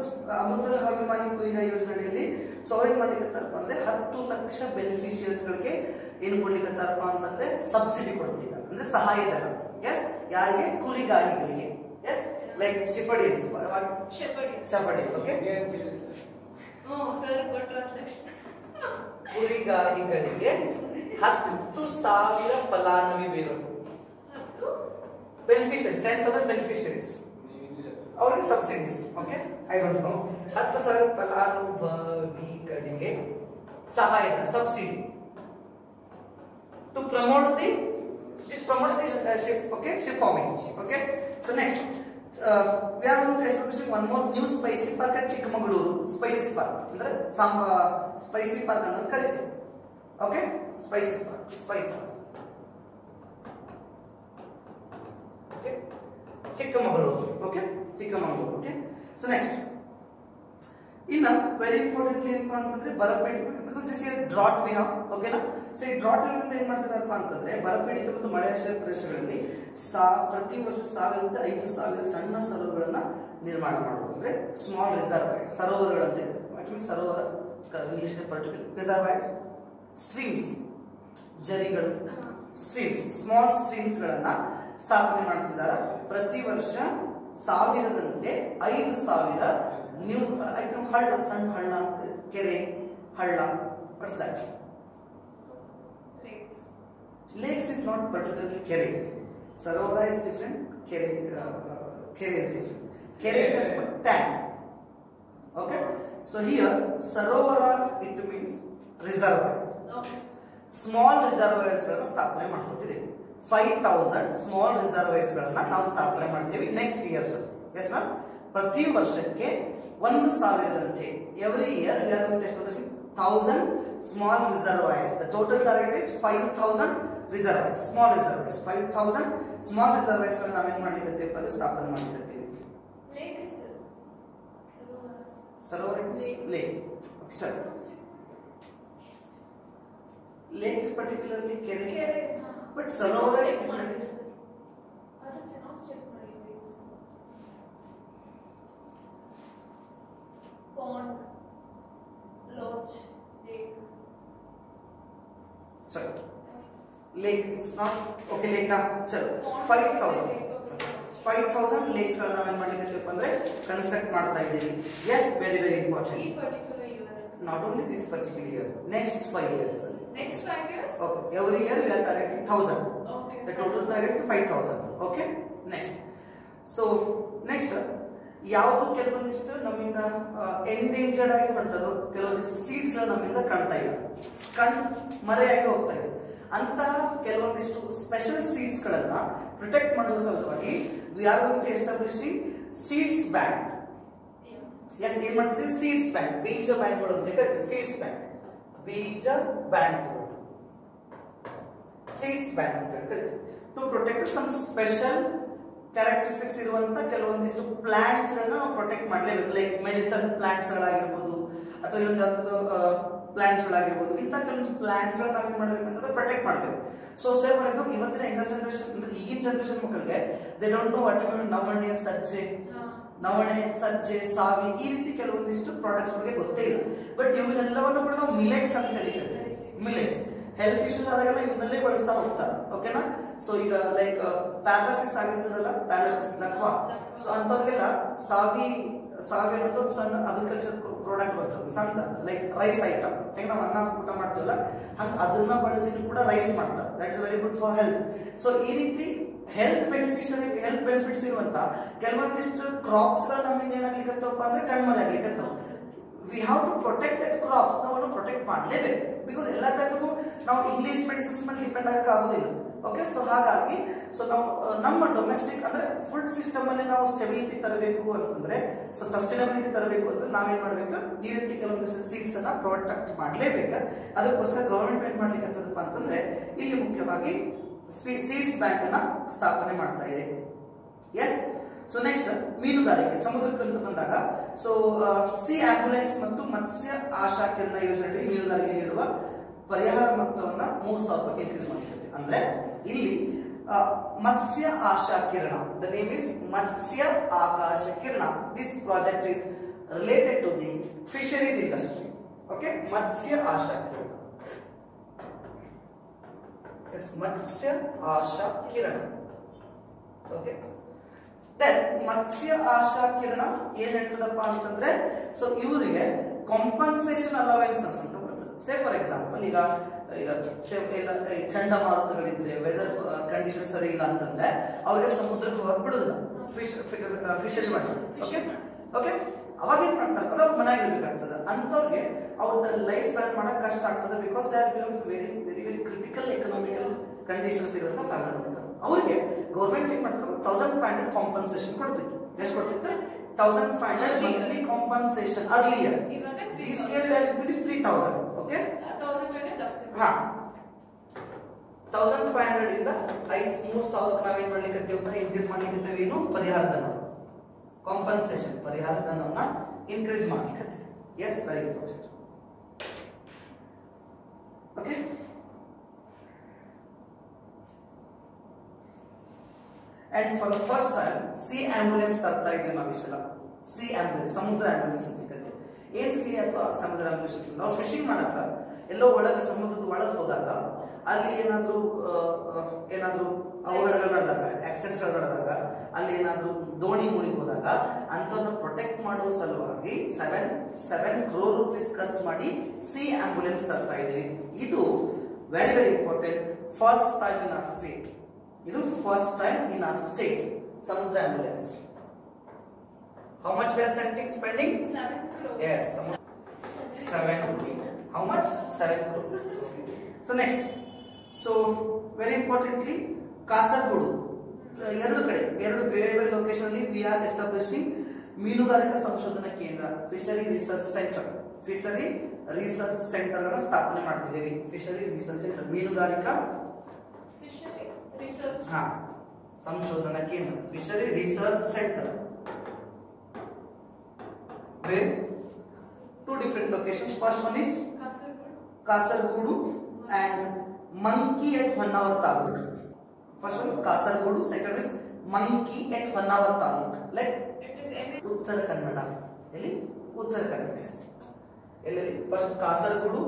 ಸ್ವಾಭಿಮಾನಿ ಕುರಿಗಾಹಿ ಯೋಜನೆಯಲ್ಲಿ ಸೊ ಅವ್ರೇನ್ ಮಾಡ್ಲಿಕ್ಕತ್ತಾರಪ್ಪ ಅಂದ್ರೆ 10 ಲಕ್ಷ ಬೆನಿಫಿಷಿಯರ್ಸ್ ಗಳಿಗೆ ಏನ್ ಕೊಡ್ಲಿಕ್ಕತ್ತಾರಪ್ಪ ಅಂತಂದ್ರೆ ಸಬ್ಸಿಡಿ ಕೊಡ್ತಿದ್ದಾರೆ, ಅಂದ್ರೆ ಸಹಾಯಧನ. ಎಸ್, ಯಾರಿಗೆ? ಕುರಿಗಾಹಿಗಳಿಗೆ. Yes, like shepherds. What? Shepherds. Okay. Oh, sir, what translation? ಕುರಿಗಾಹಿಗಳಿಗೆ 10,000 ಫಲಾನುಭವಿಗಳು. 10 beneficiaries, 10,000 beneficiaries. ಅವರಿಗೆ subsidies. Okay, I don't know. 10,000 ಫಲಾನುಭವಿಗಳಿಗೆ ಸಹಾಯಧನ, subsidy to promote the ship. Okay, ship farming. Okay, so next we are going to establishing one more new spicy park at Chikmagaluru. Spicy park ಅಂದ್ರೆ spicy park ಅಂತ ಕರೀತೀವಿ. Okay, spicy park, spicy park. Okay, Chikkamagaluru. Okay, Chikkamagaluru. Okay, so next ಇನ್ನ very importantly ಏನಪ್ಪಾ ಅಂತಂದ್ರೆ ಬರಪೇಟೆ, because this year drought we have. ಓಕೆನಾ, so ಈ drought ಇರೋದ್ರಿಂದ ಏನ್ ಮಾಡ್ತಿದಾರಪ್ಪ ಅಂತಂದ್ರೆ ಬರಪೀಡಿತ ಮತ್ತು ಮಳೆಯಾಶ್ರಯ ಪ್ರದೇಶಗಳಲ್ಲಿ ಪ್ರತಿ ವರ್ಷ 5,000 ಸಣ್ಣ ಸರೋವರಗಳನ್ನ ನಿರ್ಮಾಣ ಮಾಡೋದು ಅಂದ್ರೆ ಸ್ಮಾಲ್ ರಿಸರ್ವಾಯರ್ಸ್ ಸರೋವರಗಳಂತ ಸರೋವರ ಇಂಗ್ಲಿಷ್ ಪರ್ಟಿಕ್ಯುಲರ್ ರಿಸರ್ವಾಯರ್ಸ್ ಸ್ಟ್ರೀಮ್ಸ್ ಜರಿಗಳು ಸ್ಟ್ರೀಮ್ಸ್ ಸ್ಮಾಲ್ ಸ್ಟ್ರೀಮ್ಸ್ ಗಳನ್ನ ಸ್ಥಾಪನೆ ಮಾಡ್ತಿದ್ದಾರೆ ಪ್ರತಿ ವರ್ಷ 1000ದಂತೆ 5,000 ನ್ಯೂ ಹಳ್ಳ ಸಣ್ಣ ಹಳ್ಳ ಅಂತ ಕೆರೆ ಹಳ್ಳ what's that lakes is not particularly kere sarovara is different kere is different kere is nothing but tank okay so here sarovara it means reservoir Okay. small reservoirs ಗಳನ್ನ ಸ್ಥಾಪನೆ ಮಾಡ್ಕೊತಿದ್ದೀವಿ 5,000 small reservoirs ಗಳನ್ನ ನಾವು ಸ್ಥಾಪನೆ ಮಾಡ್ತೀವಿ next year sir yes ma'am ಪ್ರತಿ ವರ್ಷಕ್ಕೆ 1,000ದಂತೆ every year we are going to establish 1,000 small reservoirs the total target is 5,000 reservoirs small reservoirs 5,000 small reservoirs ಗಳನ್ನ ನಾವೇನ್ ಮಾಡ್ಲಿಕ್ಕೆ ಸ್ಥಾಪನೆ ಮಾಡ್ಲಿಕ್ಕೆ Lake is sarovar lake sir lake is particularly kere but sarovar is different pond lodge lake sorry lake it's not okay lake na chalo Pond 5,000 lakes ಗಳನ್ನ ನಾವೇನ್ ಮಾಡ್ಲಿಕ್ಕೆ ಅಂದ್ರೆ construct ಮಾಡ್ತಾ ಇದ್ದೀವಿ yes very ಈ important particular year not only this particular year next 5 years next 5 years okay every year we are targeting 1,000 okay the total target is 5,000 okay next so next ಯಾವುದು ಕೆಲವೊಂದಿಷ್ಟು ನಮ್ಮಿಂದ ಎಂಡೇಂಜರ್ಡ್ ಆಗಿ ಹೊಂಟದು ಕೆಲವೊಂದಿಷ್ಟು seeds ನಮ್ಮಿಂದ ಕಾಣ್ತಾ ಇಲ್ಲ ಮರೆಯಾಗಿ ಹೋಗ್ತಾ ಇದೆ ಅಂತಹ ಕೆಲವೊಂದಿಷ್ಟು ಸ್ಪೆಷಲ್ ಸೀಡ್ಸ್ ಗಳನ್ನ ಪ್ರೊಟೆಕ್ಟ್ ಮಾಡುವ ಸಲುವಾಗಿ we are going to establishing seeds bank yes ಏನ್ ಮಾಡ್ತಿದ್ದೀವಿ ಸೀಡ್ಸ್ ಬ್ಯಾಂಕ್ ಬೀಜ ಬ್ಯಾಂಕ್ಗಳು ಅಂತ ಕರಿತೀವಿ ಸೀಡ್ಸ್ ಬ್ಯಾಂಕ್ ಬೀಜ ಬ್ಯಾಂಕ್ಗಳು ಸೀಡ್ಸ್ ಬ್ಯಾಂಕ್ ಅಂತ ಕರಿತೀವಿ to protect some special characteristics ಇರುವಂತ ಕೆಲವೊಂದಿಷ್ಟು ಪ್ಲಾಂಟ್ಸ್ ಗಳನ್ನ ನಾವು ಪ್ರೊಟೆಕ್ಟ್ ಮಾಡಲೇಬೇಕು ಲೈಕ್ ಮೆಡಿಸನ್ ಪ್ಲಾಂಟ್ಸ್ ಗಳಾಗಿರ್ಬೋದು ಅಥವಾ ಇನ್ನೊಂದು ಪ್ಲಾಂಟ್ಸ್ ಗಳಾಗಿರ್ಬೋದು ಇಂಥ ಕೆಲವೊಂದು ಪ್ಲಾಂಟ್ಸ್ ಗಳನ್ನ ನಾವೇನ್ ಮಾಡ್ಬೇಕಂತಂದ್ರೆ ಪ್ರೊಟೆಕ್ಟ್ ಮಾಡಬೇಕು ಸೊ ಸೇ ಫಾರ್ ಎಕ್ಸಾಂಪಲ್ ಇವತ್ತಿನ ಯಂಗರ್ ಜನರೇಷನ್ ಅಂದ್ರೆ ಈಗಿನ ಜನರೇಷನ್ ಮಕ್ಕಳಿಗೆ ದೇ ಡೋಂಟ್ ನೋ ವಾಟ್ ನವಣೆ ಸಜ್ಜೆ ಸಾವಿ ಈ ರೀತಿ ಕೆಲವೊಂದಿಷ್ಟು ಪ್ರಾಡಕ್ಟ್ಸ್ ಬಗ್ಗೆ ಗೊತ್ತೇ ಇಲ್ಲ ಬಟ್ ಇವನ್ನೆಲ್ಲವನ್ನು ಕೂಡ ನಾವು ಮಿಲೆಟ್ಸ್ ಅಂತ ಹೇಳಿದ್ದೇವೆ ಮಿಲೆಟ್ಸ್ ಹೆಲ್ತ್ ಇಶ್ಯೂಸ್ ಆದಾಗೆಲ್ಲ ಇವನ್ನೆಲ್ಲೇ ಬಳಸ್ತಾ ಹೋಗ್ತಾರೆ ಓಕೆನಾ ಸೊ ಈಗ ಲೈಕ್ ಪ್ಯಾರಾಲಿಸಿಸ್ ಆಗಿರ್ತದಲ್ಲ ಪ್ಯಾರಾಲಿಸಿಸ್ ಲಕ್ವಾ ಸೊ ಅಂತವ್ರಿಗೆಲ್ಲ ಸಾವಿ ಅನ್ನೋದು ಸಣ್ಣ ಅಗ್ರಿಕಲ್ಚರ್ ಪ್ರಾಡಕ್ಟ್ ಬರ್ತದೆ ಸಣ್ಣ ಲೈಕ್ ರೈಸ್ ಐಟಮ್ ಹೇಗೆ ನಾವು ಅನ್ನ ಊಟ ಮಾಡ್ತೀವಲ್ಲ ಹಂಗೆ ಅದನ್ನ ಬಳಸಿ ಕೂಡ ರೈಸ್ ಮಾಡ್ತಾರೆ that's very good for health so ಈ ರೀತಿ ಹೆಲ್ತ್ ಬೆನಿಫಿಟ್ಸ್ ಇರುವಂತ ಕೆಲವೊಂದಿಷ್ಟು ಕ್ರಾಪ್ಸ್ ಗಳು ನಮ್ಮಿಂದ ಏನಾಗ್ಲಿಕ್ಕತ್ತವಪ್ಪ ಅಂದ್ರೆ ಕಣ್ಮರೆ ಆಗ್ಲಿಕ್ಕತ್ತವ we have to protect that crops ನಾವು ಪ್ರೊಟೆಕ್ಟ್ ಮಾಡಲೇಬೇಕು ಬಿಕಾಸ್ ಎಲ್ಲ ಟೈಮ್ಗೂ ನಾವು ಇಂಗ್ಲಿಷ್ ಮೆಡಿಸಿನ್ಸ್ ಮೇಲೆ ಡಿಪೆಂಡ್ ಆಗಕ್ಕೆ ಆಗೋದಿಲ್ಲ ಓಕೆ ಸೊ ಹಾಗಾಗಿ ಸೊ ನಾವು ನಮ್ಮ ಡೊಮೆಸ್ಟಿಕ್ ಅಂದ್ರೆ ಫುಡ್ ಸಿಸ್ಟಮ್ ಅಲ್ಲಿ ನಾವು ಸ್ಟೆಬಿಲಿಟಿ ತರಬೇಕು ಅಂತಂದ್ರೆ ಸಸ್ಟೈನಬಿಲಿಟಿ ತರಬೇಕು ಅಂದ್ರೆ ನಾವೇನ್ ಮಾಡ್ಬೇಕು ಈ ರೀತಿ ಕೆಲವೊಂದಿಷ್ಟು ಸೀಡ್ಸ್ ಅನ್ನ ಪ್ರೊಟೆಕ್ಟ್ ಮಾಡಲೇಬೇಕು ಅದಕ್ಕೋಸ್ಕರ ಗವರ್ಮೆಂಟ್ ಏನ್ ಮಾಡ್ಲಿಕ್ಕೆ ಅಂತಂದ್ರೆ ಇಲ್ಲಿ ಮುಖ್ಯವಾಗಿ ಸೀಡ್ಸ್ ಬ್ಯಾಂಕ್ ಅನ್ನ ಸ್ಥಾಪನೆ ಮಾಡ್ತಾ ಇದೆ ಎಸ್ ಸೊ ನೆಕ್ಸ್ಟ್ ಮೀನುಗಾರಿಕೆ ಸಮುದ್ರಕ್ಕಂತ ಬಂದಾಗ ಸೊ ಸಿ ಆಂಬ್ಯುಲೆನ್ಸ್ ಮತ್ತು ಮತ್ಸ್ಯ ಆಶಾ ಕಿರಣ ಯೋಜನೆ ಮೀನುಗಾರಿಕೆ ನೀಡುವ ಪರಿಹಾರ ಮೊತ್ತವನ್ನ 3,000 ರೂಪಾಯಿ ಇನ್ಕ್ರೀಸ್ ಮಾಡಿರುತ್ತೆ ಅಂದ್ರೆ ಇಲ್ಲಿ Matsya Asha Kirana the name is Matsya Akasha Kirana this project is related to the fisheries industry okay Matsya Asha Kirana yes Matsya Asha Kirana okay then Matsya Asha Kirana ಏನ್ ಹೇಳ್ತದಪ್ಪ ಅಂತಂದ್ರೆ ಸೊ ಇವರಿಗೆ ಕಾಂಪನ್ಸೇಷನ್ ಅಲವೆನ್ಸಸ್ ಅಂತ ಬರ್ತದೆ ಸೇ ಫಾರ್ ಎಕ್ಸಾಂಪಲ್ ಈಗ ಚಂಡಮಾರುತಗಳಿದ್ರೆ ವೆದರ್ ಕಂಡೀಷನ್ ಸರಿ ಇಲ್ಲ ಅಂತಂದ್ರೆ ಅವ್ರಿಗೆ ಸಮುದ್ರಕ್ಕೆ ಹೋಗಕ್ ಬಿಡುದಿಲ್ಲ ಫಿಶರಿ ಮಾಡಿ ಓಕೆ ಓಕೆ ಅವಾಗ ಏನ್ ಮಾಡ್ತಾರೆ ಅಂದ್ರೆ ಅವ್ರ ಮನೆಯಾಗ ಇರ್ಬೇಕಾಗ್ತದೆ ಅಂತವ್ರಿಗೆ ಅವ್ರದ್ದು ಲೈಫ್ ರನ್ ಮಾಡಕ್ ಕಷ್ಟ ಆಗ್ತದೆ because they are belongs very very very critical economical conditions ಇರುವಂತ ಫ್ಯಾಮಿಲಿ ಮಾಡ್ತಾರೆ ಅವ್ರಿಗೆ ಗೌರ್ಮೆಂಟ್ ಏನ್ ಮಾಡ್ತಾರೆ 1,500 ಕಾಂಪನ್ಸೇಷನ್ ಕೊಡ್ತಿತ್ತು ಎಷ್ಟು ಕೊಡ್ತಿತ್ತು 1,500 monthly compensation earlier this year we are increasing 3,000 okay 1,500 ಜಾಸ್ತಿ ಹಾ 1,500 ಇಂದ 3,000 ನಾವೇನ್ ಮಾಡ್ಲಿಕ್ಕೆ ಇನ್ಕ್ರೀಸ್ ಮಾಡ್ಲಿಕ್ಕೆ ಏನು ಪರಿಹಾರಧನ ಕಾಂಪನ್ಸೇಷನ್ ಪರಿಹಾರಧನವನ್ನ ಇನ್ಕ್ರೀಸ್ ಮಾಡ್ಲಿಕ್ಕೆ S very important okay and for the first time C ambulance ತರ್ತಾ ಇದ್ದೀವಿ ನಾವು ಈ ಸಲ. ಸಿ ಆಂಬ್ಯುಲೆನ್ಸ್, ಸಮುದ್ರ ಆಂಬ್ಯುಲೆನ್ಸ್ ಅಂತ ಕರಿತೀವಿ. ಏನ್ ಸಿ ಅಥವಾ ಸಮುದ್ರ ಆಂಬ್ಯುಲೆನ್ಸ್? ನಾವು ಫಿಶಿಂಗ್ ಮಾಡಕ ಎಲ್ಲೋ ಒಳಗೆ ಸಮುದ್ರದ ಒಳಗೆ ಹೋದಾಗ ಅಲ್ಲಿ ಏನಾದ್ರೂ ಅವಘಡಗಳು ನಡೆದಾಗ, ಆಕ್ಸಿಡೆಂಟ್ಸ್ ನಡೆದಾಗ, ಅಲ್ಲಿ ಏನಾದ್ರೂ ದೋಣಿ ಮುಳುಗಿ ಹೋದಾಗ ಅಂತವ್ರನ್ನ ಪ್ರೊಟೆಕ್ಟ್ ಮಾಡೋ ಸಲುವಾಗಿ 7 crore rupees ಖರ್ಚು ಮಾಡಿ ಸಿ ಆಂಬ್ಯುಲೆನ್ಸ್ ತರ್ತಾ ಇದೀವಿ. ಇದು very very important. First time in our state. ಇದು first time in our state ಸಮುದ್ರ ambulance. How much we are spending? 7 crore. Yes, 7 crore. How much? 7 crore. So next, so very importantly, Kasaragod ಎರಡು ಬೇರೆ ಬೇರೆ location ಅಲ್ಲಿ we are establishing ಮೀನುಗಾರಿಕಾ ಸಂಶೋಧನಾ ಕೇಂದ್ರ, fishery research centre. Fishery research centre ಅನ್ನು ಸ್ಥಾಪನೆ ಮಾಡ್ತಿದ್ದೇವೆ. ಫಿಶರಿ ರಿಸರ್ಚ್ ಸೆಂಟರ್, ಮೀನುಗಾರಿಕಾ ರಿಸರ್ಚ್ ಸಂಶೋಧನಾ ಕೇಂದ್ರ, fishery research centre. Where? 2 different locations. First one is Kasargodu and Monkey at Honavar Taluk. First one Kasargodu, second is Monkey at Honavar Taluk. Like it is Uttara Kannada. Elli Uttara Kannada district. Elli first Kasargodu,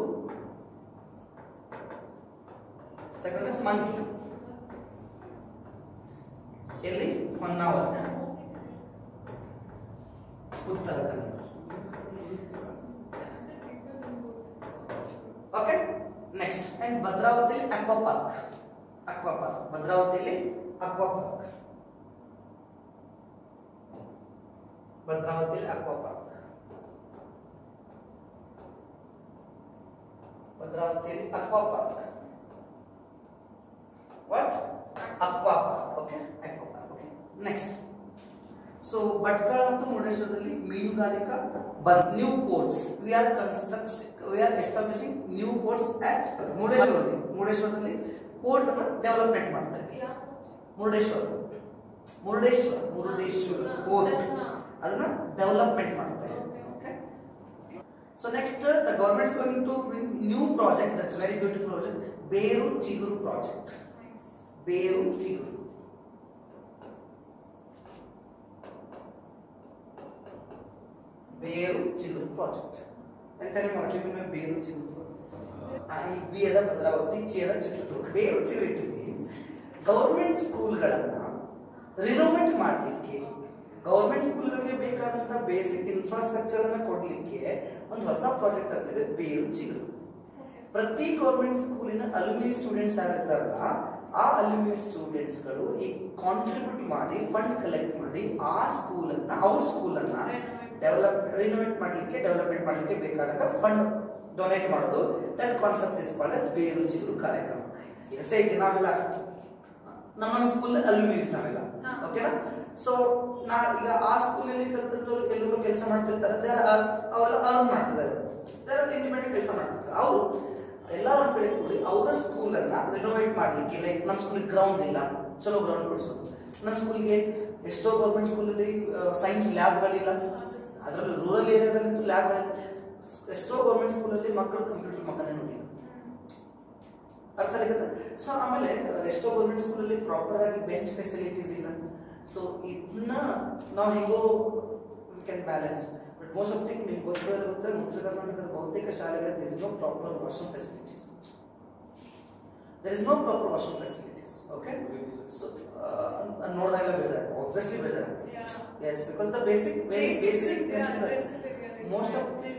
second is Monkey. Elli Honavar, Uttara Kannada. Okay, next, and Bhadravati Aqua Park. Bhadravati Aqua Park. Bhadravati Aqua Park. Bhadravati Aqua Park. What? Aqua Park. Okay, Aqua Park. Okay. Next. So Bhatkal ಮತ್ತು ಮುರುಡೇಶ್ವರದಲ್ಲಿ ಮೀನುಗಾರಿಕಾ new ports. We are establishing new ports at ಮುರುಡೇಶ್ವರದಲ್ಲಿ port ಅನ್ನು development ಮಾಡ್ತಾ ಇದ್ದೀವಿ. Murudeshwar port ಅದನ್ನ development ಮಾಡ್ತಾ ಇದ್ದೀವಿ. Okay. So next, the government is going to bring new project. That's very beautiful project. Beru Chiguru project. Beru Chiguru. Beru Chiguru project. And tell me what you mean by Beru Chiguru project. B ada Bhadravati, C ada Chitradurga. Beru Chiguru, it means government school ಗಳನ್ನ renovate ಮಾಡಲಿಕ್ಕೆ, government ಸ್ಕೂಲ್ಗಳಿಗೆ ಬೇಕಾದಂತ basic infrastructure ಅನ್ನು ಕೊಡ್ಲಿಕ್ಕೆ ಒಂದು ಹೊಸ project ಆಗ್ತಿದೆ, ಬೇರು ಚಿಗುರು. ಪ್ರತಿ ಗವರ್ಮೆಂಟ್ ಸ್ಕೂಲಿನ ಅಲ್ಯುಮಿನಿ ಸ್ಟೂಡೆಂಟ್ಸ್ ಯಾರಿರ್ತಾರಲ್ಲ, ಆ ಅಲ್ಯುಮಿನಿ ಸ್ಟೂಡೆಂಟ್ಸ್ ಗಳು ಈ ಕಾಂಟ್ರಿಬ್ಯೂಟ್ ಮಾಡಿ ಫಂಡ್ ಕಲೆಕ್ಟ್ ಮಾಡಿ ಆ ಅವ್ರ ಸ್ಕೂಲ್ ಅನ್ನ ರಿನೋವೇಟ್ ಮಾಡಲಿಕ್ಕೆ, ಡೆವಲಪ್ಮೆಂಟ್ ಮಾಡಲಿಕ್ಕೆ ಬೇಕಾದಾಗ ಫಂಡ್ ಡೊನೇಟ್ ಮಾಡೋದು. That concept is called as ಬೇರು ಚಿಗುರು ಕಾರ್ಯಕ್ರಮ. ಈಗ ನಾವೆಲ್ಲ ನಮ್ಮ ಸ್ಕೂಲ್ ಅಲ್ಯುಮಿನಿಸ್ ನಾವೆಲ್ಲ, ಓಕೆನಾ? ಸೊ ಈಗ ಆ ಸ್ಕೂಲಲ್ಲಿ ಕಲಿತಂತವ್ರು ಎಲ್ಲರೂ ಕೆಲಸ ಮಾಡ್ತಿರ್ತಾರೆ, ಅವರೆಲ್ಲ ಅರ್ನ್ ಮಾಡ್ತಿದ್ದಾರೆ, ಇಂಡಿಪೆಂಡೆಂಟ್ ಕೆಲಸ ಮಾಡ್ತಿರ್ತಾರೆ. ಅವರು ಎಲ್ಲ ಒಂದ್ ಕಡೆ ಕೂಡಿ ಅವರ ಸ್ಕೂಲ್ ಅನ್ನ ರಿನೋವೇಟ್ ಮಾಡ್ಲಿಕ್ಕೆ, ಲೈಕ್ ನಮ್ಮ ಸ್ಕೂಲಿಗೆ ಗ್ರೌಂಡ್ ಇಲ್ಲ, ಚಲೋ ಗ್ರೌಂಡ್ ಕೊಡಿಸೋದು. ನಮ್ಮ ಸ್ಕೂಲ್ಗೆ ಎಷ್ಟೋ ಗೌರ್ಮೆಂಟ್ ಸ್ಕೂಲಲ್ಲಿ ಸೈನ್ಸ್ ಲ್ಯಾಬ್ಗಳಿಲ್ಲ, ಅದರಲ್ಲೂ ರೂರಲ್ ಏರಿಯಾದಲ್ಲಿ ಲ್ಯಾಬ್, ಎಷ್ಟೋ ಗೌರ್ಮೆಂಟ್ ಸ್ಕೂಲಲ್ಲಿ ಮಕ್ಕಳು ಕಂಪ್ಯೂಟರ್ ಮಕ್ಕಳೇ ನೋಡಿಲ್ಲ, ಅರ್ಥ ಆಗತ್ತೆ. ಸೊ ಆಮೇಲೆ ಎಷ್ಟೋ ಗೌರ್ಮೆಂಟ್ ಸ್ಕೂಲಲ್ಲಿ ಪ್ರಾಪರ್ ಆಗಿ ಬೆಂಚ್ ಫೆಸಿಲಿಟೀಸ್ ಇಲ್ಲ. ಸೊ ಇದನ್ನ ನಾವು ಹೆಂಗೋ we can balance. But most of thing ನಿಮ್ಗೆ ಗೊತ್ತಿರುತ್ತೆ, ಉತ್ತರ ಕರ್ನಾಟಕದ ಬಹುತೇಕ ಶಾಲೆಗಳಲ್ಲಿ there is no proper washroom facilities. There is no proper washroom facilities. Okay, so ನೋಡಿದಾಗ ಬೇಜಾರು, obviously ಬೇಜಾರು. Yes, because the basic most of the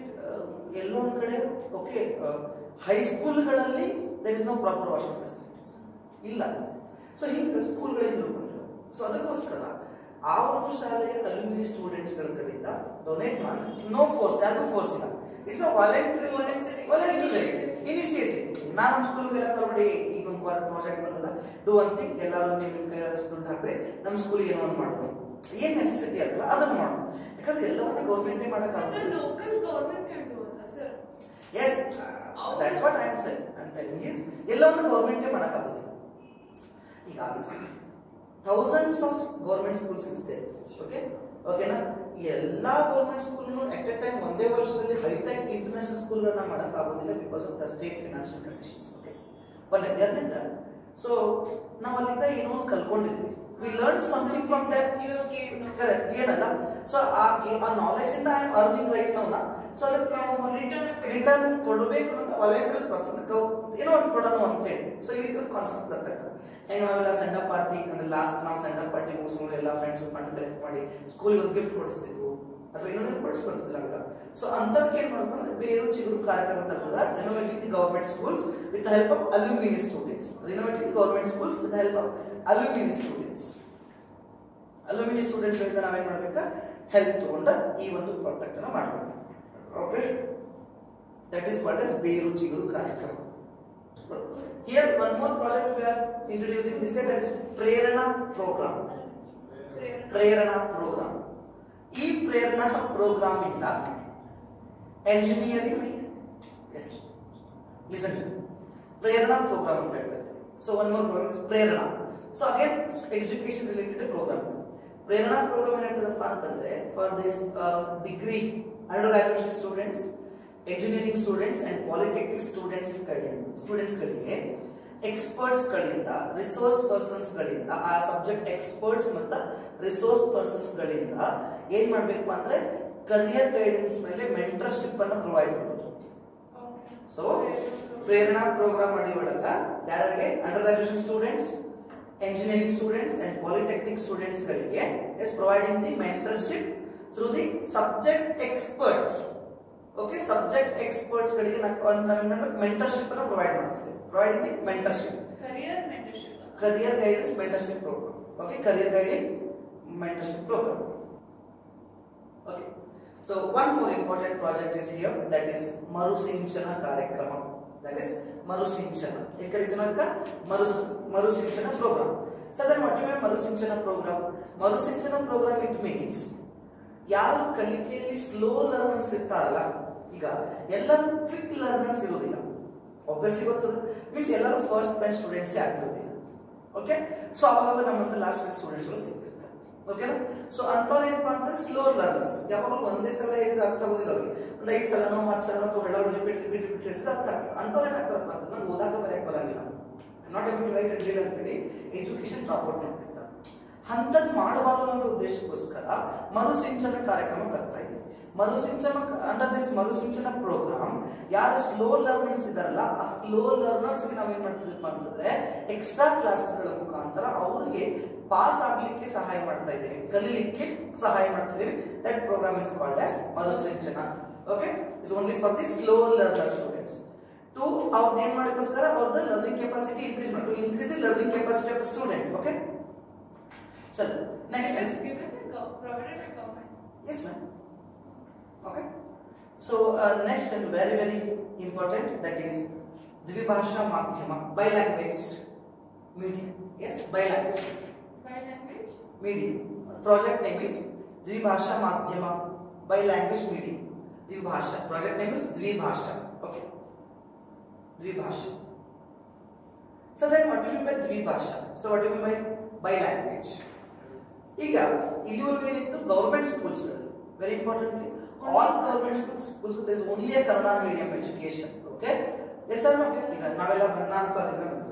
ಎಲ್ಲೋ ಒಂದ್ ಕಡೆ ಓಕೆ ಹೈಸ್ಕೂಲ್ಗಳಲ್ಲಿ there is no proper washroom facilities ಇಲ್ಲ. ಸೊ ಹಿಂಗೆ ಸ್ಕೂಲ್ಗಳಿಂದ ಉಳ್ಕೊಂಡಿಲ್ಲ. ಸೊ ಅದಕ್ಕೋಸ್ಕರ ಆ ಒಂದು ಶಾಲೆಯ ಅಲ್ಯುಮಿನಿ ಸ್ಟೂಡೆಂಟ್ಸ್ ಗಳ ಕಡೆಯಿಂದ ಡೊನೇಟ್ ಮಾಡಿ, ನೋ ಫೋರ್ಸ್, ಯಾರಿಗೂ ಫೋರ್ಸ್ ಇಲ್ಲ, ಇಟ್ಸ್ ಅ ವಾಲಂಟರಿ ಇನಿಷಿಯೇಟಿವ್. ನಾನು ನಮ್ಮ ಸ್ಕೂಲ್ಗೆಲ್ಲ ಕರ್ಬಿಡಿ, ಈಗ ಒಂದು ಪ್ರಾಜೆಕ್ಟ್ ಬಂದದ, ಡೂ ಒನ್ ಥಿಂಗ್, ಎಲ್ಲರೂ ನಿಮ್ಮ ಕೈಯಾದಷ್ಟು ದುಡ್ಡು ಹಾಕ್ರಿ, ನಮ್ಮ ಸ್ಕೂಲಿಗೆ ಏನೋ ಒಂದು ಮಾಡೋದು, ಏನ್ ನೆಸೆಸಿಟಿ ಆಗಲ್ಲ ಅದನ್ನು ಮಾಡೋದು. ಯಾಕಂದ್ರೆ ಎಲ್ಲವನ್ನ ಗೌರ್ಮೆಂಟೇ ಮಾಡಕ್ಕಾಗಲ್ಲ. Yes, that's what I am saying. I am telling is ಎಲ್ಲವನ್ನೂ ಗೌರ್ಮೆಂಟೇ ಮಾಡಕ್ಕಾಗೋದಿಲ್ಲ. ಈಗ thousands of government schools is there. ಓಕೆನಾ? ಎಲ್ಲಾ ಗೌರ್ಮೆಂಟ್ ಸ್ಕೂಲ್ನು ಅಟ್ ಎ ಟೈಮ್ ಒಂದೇ ವರ್ಷದಲ್ಲಿ ಹೈಟೆಕ್ ಇಂಟರ್ನ್ಯಾಷನಲ್ ಸ್ಕೂಲ್ಗಳನ್ನ ಮಾಡಕ್ಕಾಗೋದಿಲ್ಲ, because of the state financial conditions. Okay, ಎರಡನೇದ ಸೊ ನಾವು ಅಲ್ಲಿಂದ ಏನೋ ಒಂದು ಕಲ್ಕೊಂಡಿದ್ವಿ. we learned something from them. You have gained knowledge. Correct, gain ಅಲ್ಲ. So ಆ knowledge ಇಂದ I am earning right now na. So ಅದಕ್ಕೆ ನಾವು ರಿಟರ್ನ್ ಕೊಡಬೇಕು ಅಂತ ವಾಲಂಟರಿ ಪರ್ಸನ್ ಏನೋ ಒಂದು ಕೊಡೋಣ ಅಂತೇಳಿ. ಸೊ ಈ ರೀತಿ ಒಂದು ಕಾನ್ಸೆಪ್ಟ್ ತರ್ತಾರೆ. ಹೆಂಗೆ ನಾವೆಲ್ಲ ಸೆಂಡ್ ಅಪ್ ಪಾರ್ಟಿ ಅಂದ್ರೆ ಲಾಸ್ಟ್ ನಾವು ಸೆಂಡ್ ಅಪ್ ಪಾರ್ಟಿ ಮುಗಿಸ್ಕೊಂಡು ಎಲ್ಲ ಫ್ರೆಂಡ್ಸ್ ಫಂಡ್ ಕಲೆಕ್ಟ್ ಮಾಡಿ ಸ್ಕೂಲ್ಗೆ ಒಂದು ಗಿಫ್ಟ್ ಕೊಡಿಸ್ತಿದ್ವು ಅಥವಾ ಇನ್ನೊಂದು ಕೊಡಿಸ್ಕೊಡ್ತಿದ್ರು ನಾವೆಲ್ಲ. ಸೊ ಅಂಥದಕ್ಕೆ ಏನು ಮಾಡಬೇಕು ಅಂದ್ರೆ ಬೇರು ಚಿಗುರು ಕಾರ್ಯಕ್ರಮ ತರ್ತದ renovating the government schools with the help of alumni students. Renovating the government schools with the help of alumni students. Alumni students ಗಳಿಂದ ನಾವೇನ್ ಮಾಡ್ಬೇಕಾ ಹೆಲ್ಪ್ ತಗೊಂಡ ಈ ಒಂದು ಪ್ರಾಜೆಕ್ಟ್ ಅನ್ನ ಮಾಡಬೇಕು. Okay, that is called as ಬೇರು ಚಿಗುರು ಕಾರ್ಯಕ್ರಮ. Here one more project we are introducing this year, that is Prerana program. Prerana program. ಈ ಪ್ರೇರಣಾ ಪ್ರೋಗ್ರಾಮ್ ಇಂದ engineering, yes, listen, Prerana program ಅಂತ ಹೇಳ್ತಾರೆ. So one more program is Prerana. So again education related program. Prerana program ಏನಾಗ್ತದಪ್ಪ ಅಂತಂದ್ರೆ for this degree under graduation students, engineering students and polytechnic students ಗಳಿಗೆ experts ಗಳಿಂದ, resource persons ಗಳಿಂದ, ಆ ಸಬ್ಜೆಕ್ಟ್ ಎಕ್ಸ್ಪರ್ಟ್ಸ್ ಮತ್ತು resource persons ಗಳಿಂದ ಏನ್ ಮಾಡ್ಬೇಕು ಅಂದ್ರೆ ಕರಿಯರ್ ಗೈಡೆನ್ಸ್ ಮೇಲೆ ಮೆಂಟರ್ಶಿಪ್ ಅನ್ನು ಪ್ರೊವೈಡ್ ಮಾಡೋದು. ಸೊ ಪ್ರೇರಣಾ ಪ್ರೋಗ್ರಾಮ್ ಮಾಡಿ ಒಳಗ ಯಾರಿಗೆ under graduation students, engineering students and polytechnic students ಗಳಿಗೆ is providing the mentorship through the subject experts. Okay, subject experts ಗಳಿಗೆ ನಾವು mentorship ಅನ್ನು provide ಮಾಡ್ತೀವಿ. Providing the mentorship, career guidance mentorship program. Okay, career guiding mentorship program. Okay, so one more important project is here, that is Marusinchana ಕಾರ್ಯಕ್ರಮ. That is Marusinchana. Marusinchana program. So then what do you mean Marusinchana program? Marusinchana program, it means ಯಾರು ಕಲಿಕೆಯಲ್ಲಿ slow learners ಇರ್ತಾರಲ್ಲ, ಈಗ ಎಲ್ಲರೂ quick learners ಇರೋದಿಲ್ಲ, obviously ಗೊತ್ತದ, means ಎಲ್ಲರೂ first bench students ಆಗಿರೋದಿಲ್ಲ. ಓಕೆ, ಸೊ ಅವಾಗ ನಮ್ಮಂತ ಲಾಸ್ಟ್ ಬೆಂಚ್ ಸ್ಟೂಡೆಂಟ್ಸ್ ಗಳು ಸಿಗ್ತಿರ್ತಾರೆ. ಓಕೆನಾ? ಸೊ ಅಂಥವ್ರು ಏನಪ್ಪಾ ಅಂತಂದ್ರೆ ಸ್ಲೋ ಲರ್ನರ್ಸ್. ಯಾವಾಗಲೂ ಒಂದೇ ಸಲ ಹೇಳಿದ್ರೆ ಅರ್ಥ ಆಗೋದಿಲ್ಲ ಅವ್ರಿಗೆ, ಒಂದು 5 ಸಲನೋ 10 ಸಲನೋ ಅಥವಾ ರಿಪೀಟ್ ಹೇಳಿದ್ರೆ ಅರ್ಥ ಆಗ್ತದೆ. ಅಂಥವ್ರು ಏನಾಗ್ತಾರಪ್ಪ ಅಂತ ನಾನು ಓದಾಕ ಬರೆಯಕ್ಕೆ ಬರಂಗಿಲ್ಲ, not able to write and read ಅಂತೇಳಿ ಎಜುಕೇಶನ್ ಡ್ರಾಪ್ಔಟ್ ಮಾಡ್ತಿರ್ತಾರೆ. ಅಂಥದ್ದು ಮಾಡಬಾರದು ಅನ್ನೋ ಉದ್ದೇಶಕ್ಕೋಸ್ಕರ ಮರುಸಿಂಚನ ಕಾರ್ಯಕ್ರಮ ತರ್ತಾ ಇದ್ದೀವಿ. Marusinchana under this Marusinchana program ಯಾರು ಸ್ಲೋ ಲರ್ನರ್ಸ್ ಇದಾರಲ್ಲ, ಆ ಸ್ಲೋ ಲರ್ನರ್ಸ್ ನಾವೇನ್ ಮಾಡ್ತಿದ್ವಿಪ್ಪ ಅಂತಂದ್ರೆ ಎಕ್ಸ್ಟ್ರಾ ಕ್ಲಾಸಸ್ಗಳ ಮುಖಾಂತರ ಅವರಿಗೆ ಪಾಸ್ ಆಗ್ಲಿಕ್ಕೆ ಸಹಾಯ ಮಾಡ್ತಾ ಇದ್ದೀವಿ, ಕಲಿಲಿಕ್ಕೆ ಸಹಾಯ ಮಾಡ್ತಿದ್ದೀವಿ. That program is called as Marusinchana. Okay, is only for the slow learner students. To ಅವ್ರದ್ದು ಏನ್ ಮಾಡೋಕ್ಕೋಸ್ಕರ ಅವ್ರದ್ದು ಲರ್ನಿಂಗ್ ಕೆಪಾಸಿಟಿ ಇನ್ಕ್ರೀಸ್ ಮಾಡಿ, to increase the learning capacity of the student. Okay, ಚಲೋ next is given provided by government. Yes ma'am. Okay, so next and very important, that is Dvibhasha Madhyama, bilanguage medium. Yes, bilanguage medium. Project name is Dvibhasha Madhyama, bilanguage medium. Dvibhasha, project name is Dvibhasha. Okay, Dvibhasha. So then what do you mean by Dvibhasha? So what do you mean by bilanguage? ಈಗ ಇಲ್ಲಿವರೆಗೂ ಏನಿತ್ತು government schools ಗಳಲ್ಲಿ, very importantly all government schools there is only a Kannada medium education. Okay, yes sir, ಈಗ ನಾವೆಲ್ಲ ಬಣ್ಣ ಅಂತ ಅದನ್ನ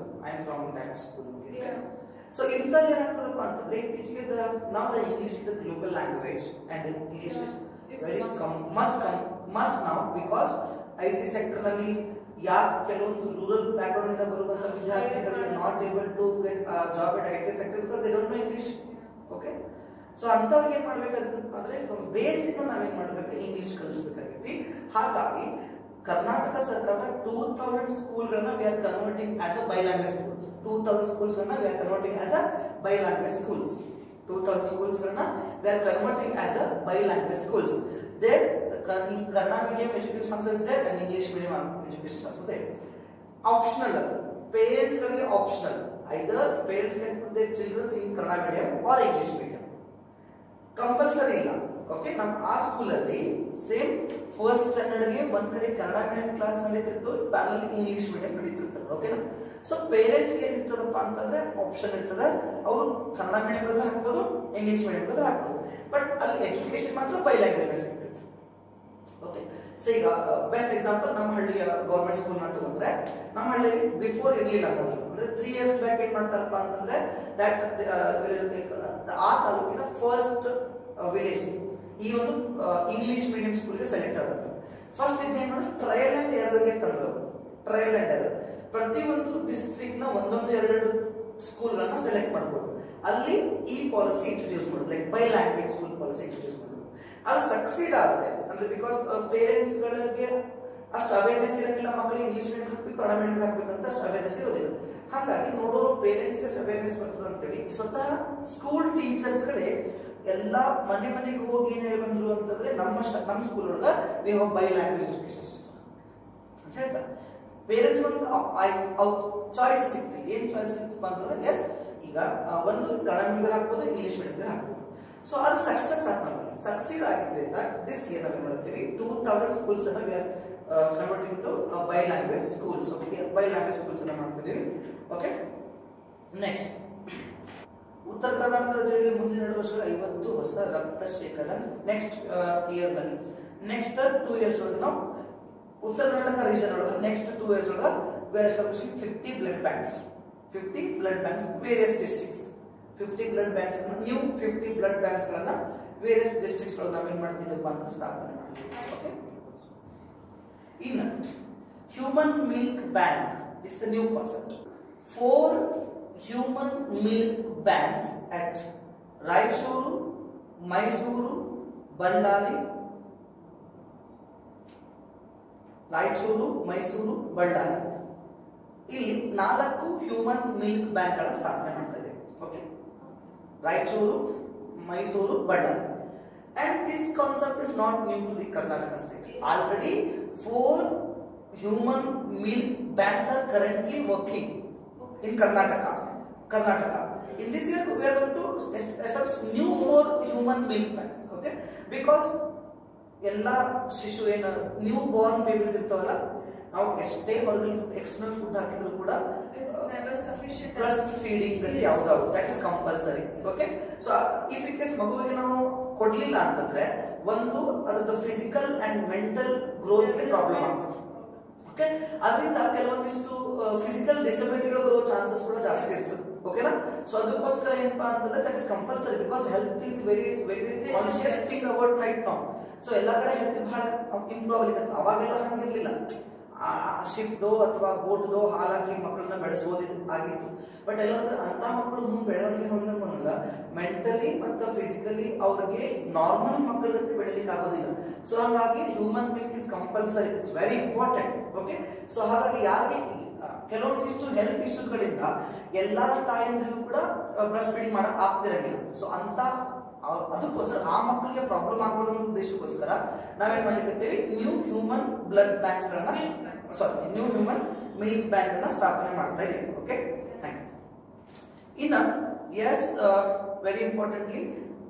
I am from that school. So ಇಂಥಲ್ಲಿ ಏನಾಗ್ತದಪ್ಪ ಅಂತಂದ್ರೆ ಇತ್ತೀಚೆಗೆ ನಾವು the English is a global language and English is very must ನಾವು, ಬಿಕಾಸ್ IT ಸೆಕ್ಟರ್ ನಲ್ಲಿ ಯಾಕೆ ಕೆಲವೊಂದು ರೂರಲ್ ಬ್ಯಾಕ್ಗ್ರೌಂಡ್ ಇಂದ ಬರುವಂತ ವಿದ್ಯಾರ್ಥಿಗಳಿಗೆ not able to get job at IT sector because they don't know English. Okay, so ಅಂಥವ್ರಿಗೆ ಏನ್ ಮಾಡ್ಬೇಕಾಗಿತ್ತು ಅಂದ್ರೆ ಫ್ರಮ್ ಬೇಸಿಕ್ ನಾವೇನ್ ಮಾಡ್ಬೇಕು, ಇಂಗ್ಲಿಷ್ ಕಲಿಸಬೇಕಾಗಿತ್ತು. ಹಾಗಾಗಿ ಕರ್ನಾಟಕ ಸರ್ಕಾರದ 2000 ಸ್ಕೂಲ್ಗಳನ್ನ we are converting as a bilanguage schools. 2000 ಸ್ಕೂಲ್ಸ್ಗಳನ್ನ we are converting as a bilanguage schools. 2000 ಸ್ಕೂಲ್ಸ್ಗಳನ್ನ we are converting as a bilanguage schools. There Kannada medium education also is there and English medium education also there. Optional ಅದು, parents ಗಳಿಗೆ optional. Either parents can put their children in Kannada medium or English medium. Compulsory ಇಲ್ಲ. Okay, ನಮ್ಮ ಆ school ಅಲ್ಲಿ same first standard ಗೆ ಒಂದ್ ಕಡೆ Kannada medium class ನಡೀತಿತ್ತು, ಪ್ಯಾರಲ್ ಇಂಗ್ಲಿಷ್ ಮೀಡಿಯಂ ನಡೀತಿರ್ತದೆ. ಓಕೆನಾ? ಸೊ ಪೇರೆಂಟ್ಸ್ ಏನ್ ಇರ್ತದಪ್ಪ ಅಂತಂದ್ರೆ ಆಪ್ಷನ್ ಇರ್ತದೆ, ಅವರು ಕನ್ನಡ ಮೀಡಿಯಂ ಬಂದ್ರೆ ಹಾಕ್ಬೋದು, ಇಂಗ್ಲಿಷ್ ಮೀಡಿಯಂ ಬಂದ್ರೆ ಹಾಕ್ಬೋದು. ಬಟ್ ಅಲ್ಲಿ ಎಜುಕೇಶನ್ ಮಾತ್ರ ಬೈಲ್ಯಾಂಗ್ವೇಜ್ ಸಿಗ್ತೈತೆ. ಓಕೆ. ಸೊ ಈಗ ಬೆಸ್ಟ್ ಎಕ್ಸಾಂಪಲ್ ನಮ್ಮ ಹಳ್ಳಿಯ ಗೌರ್ಮೆಂಟ್ ಸ್ಕೂಲ್ ನ ತಗೊಂಡ್ರೆ, ನಮ್ಮ ಹಳ್ಳಿಯಲ್ಲಿ ಬಿಫೋರ್ ಇರಲಿಲ್ಲ ಮೊದಲು, ಅಂದ್ರೆ 3 years ಬ್ಯಾಕ್ ಏನ್ ಮಾಡ್ತಾರಪ್ಪ ಅಂತಂದ್ರೆ ದಟ್ ಆ ತಾಲೂಕಿನ ಫಸ್ಟ್ ವಿಲೇಜ್ ಈ ಒಂದು ಇಂಗ್ಲಿಷ್ ಮೀಡಿಯಂ ಸ್ಕೂಲ್ಗೆ ಸೆಲೆಕ್ಟ್ ಆಗುತ್ತೆ. ಫಸ್ಟ್ ಇದೇನ್ ಮಾಡಿದ್ರೆ ಟ್ರಯಲ್ ಅಂಡ್ ಎರರ್ಗೆ ತಂದ್ರು. ಟ್ರಯಲ್ ಅಂಡ್ ಎರರ್ ಪ್ರತಿ ಒಂದು ಡಿಸ್ಟ್ರಿಕ್ಟ್ ನ ಒಂದೊಂದು 2 ಸ್ಕೂಲ್ಗಳನ್ನ ಸೆಲೆಕ್ಟ್ ಮಾಡ್ಬೋದು. ಅಲ್ಲಿ ಈ ಪಾಲಿಸಿ ಇಂಟ್ರೊಡ್ಯೂಸ್ ಮಾಡೋದು, like by language school policy introduce ಮಾಡೋದು. ಅದು ಸಕ್ಸೀಡ್ ಆದ್ರೆ ಅಂದ್ರೆ ಬಿಕಾಸ್ ಪೇರೆಂಟ್ಸ್ ಗಳಿಗೆ ಅಷ್ಟು ಅವೇರ್ನೆಸ್ ಇರೋದಿಲ್ಲ, ಮಕ್ಕಳಿಗೆ ಇಂಗ್ಲಿಷ್ ಮೀಡಿಯಂ ಹಾಕ್ಬೇಕು ಕನ್ನಡ ಮೀಡಿಯಂ ಹಾಕ್ಬೇಕು ಅಂತ ಅಷ್ಟು ಅವೇರ್ನೆಸ್ ಇರೋದಿಲ್ಲ. ಹಾಗಾಗಿ ನೋಡೋರು ಪೇರೆಂಟ್ಸ್ಗೆ ಅವೇರ್ನೆಸ್ ಬರ್ತದೆ ಅಂತೇಳಿ ಸ್ವತಃ ಸ್ಕೂಲ್ ಟೀಚರ್ಸ್ಗಳೇ ಎಲ್ಲ ಮನೆಗೆ ಹೋಗಿ ಏನ್ ಹೇಳಿ ಬಂದ್ರು ಅಂತಂದ್ರೆ ನಮ್ಮ ಸ್ಕೂಲ್ ಒಳಗ we have by language education system ಅಂತ ಹೇಳ್ತಾರೆ. ಪೇರೆಂಟ್ಸ್ ಒಂದು ಚಾಯ್ಸ್ ಸಿಗ್ತಿಲ್ಲ. ಏನ್ ಚಾಯ್ಸ್ ಸಿಗ್ತಪ್ಪ ಅಂತಂದ್ರೆ ಎಸ್ ಈಗ ಒಂದು ಕನ್ನಡ ಮೀಡಿಯಂ ಹಾಕ್ಬೋದು, ಇಂಗ್ಲಿಷ್ ಮೀಡಿಯಂ ಹಾಕ್ಬೋದು. ಸೊ ಅದು ಸಕ್ಸಸ್ ಆಗ್ತದೆ. ಸಕ್ಸೀಡ್ ಆಗಿದ್ರಿಂದ ದಿಸ್ ಇಯರ್ ನಾವೇನ್ ಮಾಡ್ತೀವಿ 2000 ಸ್ಕೂಲ್ಸ್ ಅನ್ನ we are converting to bi language schools. Okay, bi language schools ಅನ್ನ ಮಾಡ್ತಿದ್ದೀವಿ. ಓಕೆ, ನೆಕ್ಸ್ಟ್ ಉತ್ತರ ಕರ್ನಾಟಕದ ಜಿಲ್ಲೆಯಲ್ಲಿ ಮುಂದಿನ 2 ವರ್ಷಗಳ 50 ಹೊಸ ರಕ್ತ ಶೇಖರಣಾ ನೆಕ್ಸ್ಟ್ ಇಯರ್ ನಲ್ಲಿ. ನೆಕ್ಸ್ಟ್ 2 years ಒಳಗೆ ನಾವು ಉತ್ತರ ಕರ್ನಾಟಕ ರೀಜನ್ ಒಳಗೆ ನೆಕ್ಸ್ಟ್ 2 years ಒಳಗೆ we are establishing 50 blood banks. 50 blood banks various districts. 50 blood banks new 50 blood banks ಗಳನ್ನ ವೇರಿಯಸ್ ಡಿಸ್ಟ್ರಿಕ್ಟ್ಸ್ ಒಳಗೆ ನಾವೇನ್ ಮಾಡ್ತಿದ್ದೀವಪ್ಪ ಅಂತ ಸ್ಥಾಪನೆ ಮಾಡ್ತೀವಿ. ಓಕೆ, ಇನ್ನು human milk bank is the new concept. 4 human milk banks at Raichuru, Mysuru, Ballari, ಇಲ್ಲಿ 4 human milk bank ಗಳ ಸ್ಥಾಪನೆ ಮಾಡ್ತಾ ಇದೆ. Okay, Raichur, Mysuru, Ballari. And this concept is not new to the Karnataka state. Already 4 human milk banks are currently working in Karnataka. In this year we are going to establish new 4 human milk banks. Okay, because ಎಲ್ಲ ಶಿಶು ಏನು new Born babies ಇರ್ತಾವಲ್ಲ, ನಾವು ಎಷ್ಟೇ ಹೊರಗಡೆ external food ಹಾಕಿದ್ರು ಕೂಡ breast feeding ಅಲ್ಲಿ ಯಾವ್ದಾದ್ರು that is compulsory. Okay, so if in case ಮಗುವಿಗೆ ನಾವು ಕೊಡ್ಲಿಲ್ಲ ಅಂತಂದ್ರೆ ಒಂದು ಅದರದ್ದು ಫಿಸಿಕಲ್ ಅಂಡ್ ಮೆಂಟಲ್ ಗ್ರೋತ್ ಗೆ ಪ್ರಾಬ್ಲಮ್ ಆಗ್ತದೆ. ಓಕೆ, ಅದರಿಂದ ಕೆಲವೊಂದಿಷ್ಟು ಫಿಸಿಕಲ್ ಡಿಸಬಿಲಿಟಿಗಳು ಬರೋ ಚಾನ್ಸಸ್ ಕೂಡ ಜಾಸ್ತಿ ಇರ್ತದೆ. ಓಕೆನಾ, ಸೊ ಅದಕ್ಕೋಸ್ಕರ ಏನಪ್ಪಾ ಅಂತಂದ್ರೆ that is compulsory because health is very conscious thing about right now. So ಎಲ್ಲಾ ಕಡೆ ಹೆಲ್ತ್ ಬಹಳ ಇಂಪ್ರೂವ್ ಆಗ್ಲಿಕ್ಕೆ ಅವಾಗೆಲ್ಲ ಹಂಗಿರ್ಲಿಲ್ಲ. ಶಿಪ್ದೋ ಅಥವಾ ಗೋಟ್ದೋ ಹಾಲಾಕಿ ಮಕ್ಕಳನ್ನ ಬೆಳೆಸೋದು ಆಗಿತ್ತು. ಬಟ್ ಎಲ್ಲ ಅಂತ ಮಕ್ಕಳು ಮುಂದೆ ಬೆಳವಣಿಗೆ ಹೊಂದಾಗ ಮೆಂಟಲಿ ಮತ್ತು ಫಿಸಿಕಲಿ ಅವ್ರಿಗೆ ನಾರ್ಮಲ್ ಮಕ್ಕಳ ಜೊತೆ ಬೆಳಿಲಿಕ್ಕೆ ಆಗೋದಿಲ್ಲ. ಸೊ ಹಾಗಾಗಿ human milk is compulsory, it's very important. Okay, so ಹಾಗಾಗಿ ಯಾರಿಗೆ ಕೆಲವೊಂದಿಷ್ಟು ಹೆಲ್ತ್ ಇಶ್ಯೂಸ್ ಗಳಿಂದ ಎಲ್ಲಾ ತಾಯಂದ್ರಿಗೂ ಕೂಡ ಬ್ರೆಸ್ಟ್ ಫೀಡಿಂಗ್ ಮಾಡಕ್ ಆಗ್ತಿರಂಗಿಲ್ಲ. ಸೊ ಅಂತ ಅದಕ್ಕೋಸ್ಕರ ಆ ಮಕ್ಕಳಿಗೆ ಪ್ರಾಬ್ಲಮ್ ಆಗಬಾರ್ದು ಅನ್ನೋ ಉದ್ದೇಶಕ್ಕೋಸ್ಕರ ನಾವೇನ್ ಮಾಡ್ಲಿಕ್ಕೆ ನ್ಯೂ ಹ್ಯೂಮನ್ ಬ್ಲಡ್ ಬ್ಯಾಂಕ್ಸ್ ಗಳನ್ನ ನ್ಯೂ ಹ್ಯೂಮನ್ ಮಿಲ್ಕ್ ಬ್ಯಾಂಕ್ ಅನ್ನ ಸ್ಥಾಪನೆ ಮಾಡ್ತಾ ಇದೀವಿ. ಓಕೆ, ಇನ್ನ ಎಸ್ ವೆರಿ ಇಂಪಾರ್ಟೆಂಟ್ಲಿ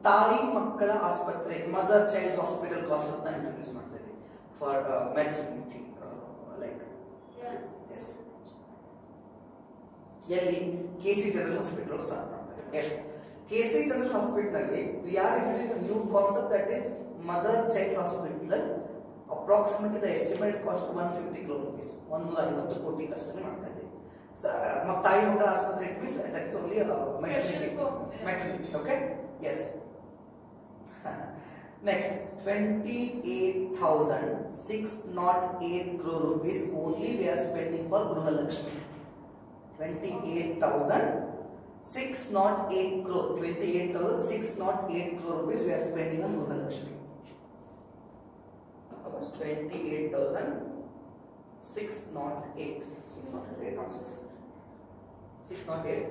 ತಾಯಿ ಮಕ್ಕಳ ಆಸ್ಪತ್ರೆ ಮದರ್ ಚೈಲ್ಡ್ ಹಾಸ್ಪಿಟಲ್ ಕಾನ್ಸೆಪ್ಟ್ ನ ಇಂಟ್ರೊಡ್ಯೂಸ್ ಮಾಡ್ತಾ ಇದೀವಿ ಫಾರ್ ಮೆಟರ್ನಿಟಿ ಲೈಕ್ ಎಸ್ ಎಲ್ಲಿ ಕೆಸಿ ಜನರಲ್ ಹಾಸ್ಪಿಟಲ್ ಸ್ಟಾರ್ಟ್ ಮಾಡ್ತಾರೆ. ಎಸ್, ಕೆಸಿ ಜನರಲ್ ಹಾಸ್ಪಿಟಲ್ ನಲ್ಲಿ we are introducing new concept that is mother child hospital. Approximately the estimate cost 150 crore rupees, 150 ಕೋಟಿ ಖರ್ಚು ಮಾಡ್ತಾ ಇದೆ. ತಾಯಿ ಮಕ್ಕಳ ಆಸ್ಪತ್ರೆ it means that is only maternity. Okay, yes. Next 28,608 crore rupees only we are spending for Gruhalakshmi. 28,608 crore. 28,608 crore rupees we are spending on Gruhalakshmi. 28,608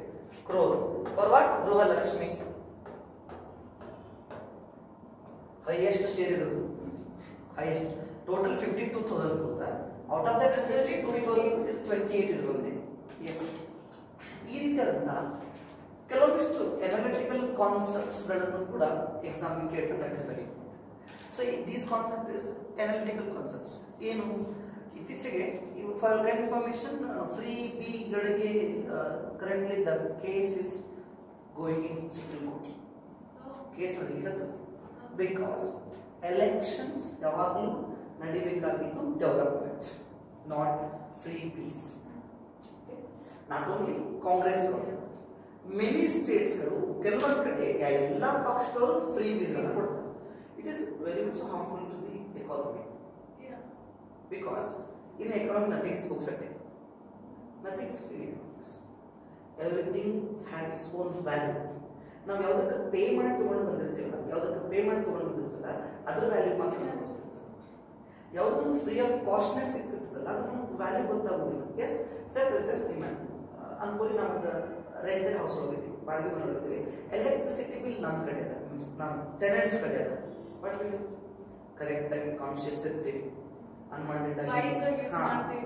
crore for what? Gruhalakshmi. Highest share is highest total 52,000 crore. Out of that 52,000 is 28 is only. Yes, ಈ ರೀತಿಯಾದಂತ ಕೆಲವೊಂದಿಷ್ಟು analytical concepts ಗಳನ್ನು ಕೂಡ exam ಕೇಳ್ತಾರೆ. That is very so these concept is analytical concepts. ಏನು ಇತ್ತೀಚೆಗೆ for information ಫ್ರೀ ಬಿ ಗಳಿಗೆ currently the case is going in supreme court. Case ನಡೀಲಿಕ್ಕೆ ಬಿಕಾಸ್ ಎಲೆಕ್ಷನ್ಸ್ ಯಾವಾಗಲೂ ನಡಿಬೇಕಾಗಿದ್ದು development, not freebies. Not only Congress government, many ಸ್ಟೇಟ್ಸ್ಗಳು ಕೆಲವೊಂದು ಕಡೆ ಎಲ್ಲ ಪಕ್ಷದವರು ಫ್ರೀ ಬೀಸ್ಗಳನ್ನ ಕೊಡ್ತಾರೆ. It is very much harmful to the economy, because in economy nothing is ಬುಕ್ಸ್ ಅಟ್ಟೆ, nothing is free economics, everything has its own value. ನಾವು ಯಾವುದಕ್ಕೆ ಪೇ ಮಾಡಿ ತೊಗೊಂಡು ಬಂದಿರ್ತೀವಲ್ಲ, ಯಾವುದಕ್ಕೆ ಪೇ ಮಾಡಿ ತೊಗೊಂಡು ಬಂದಿರ್ತಲ್ಲ ಅದ್ರ ವ್ಯಾಲ್ಯೂ ಮಾತ್ರ ಗೊತ್ತಿರುತ್ತೆ. ಯಾವುದೊಂದು ಫ್ರೀ ಆಫ್ ಕಾಸ್ಟ್ನಾಗ ಸಿಗ್ತಿರ್ತದಲ್ಲ ಅದು ನಮ್ಗೆ ವ್ಯಾಲ್ಯೂ ಗೊತ್ತಾಗೋದಿಲ್ಲ. ಎಸ್ ಸರ್, ಜಸ್ಟ್ ಇಮ್ಯಾಜಿನ್, ಅನ್ಕೋರಿ ನಾವೊಂದು ರೆಂಟೆಡ್ ಹೌಸ್ ಹೋಗಿದ್ದೀವಿ, ಬಾಡಿಗೆ ಮನೆ ಹೋಗಿದ್ದೀವಿ, ಎಲೆಕ್ಟ್ರಿಸಿಟಿ ಬಿಲ್ ನಮ್ಮ ಕಡೆ ಅದ, ಮೀನ್ಸ್ ನಮ್ಮ ಟೆನೆಂಟ್ಸ್ ಕಡೆ ಅದ. ಬಟ್ ಕರೆಕ್ಟಾಗಿ ಕಾನ್ಶಿಯಸ್ ಇರ್ತೀವಿ, ಅನ್ವಾಂಟೆಡ್ ಆಗಿ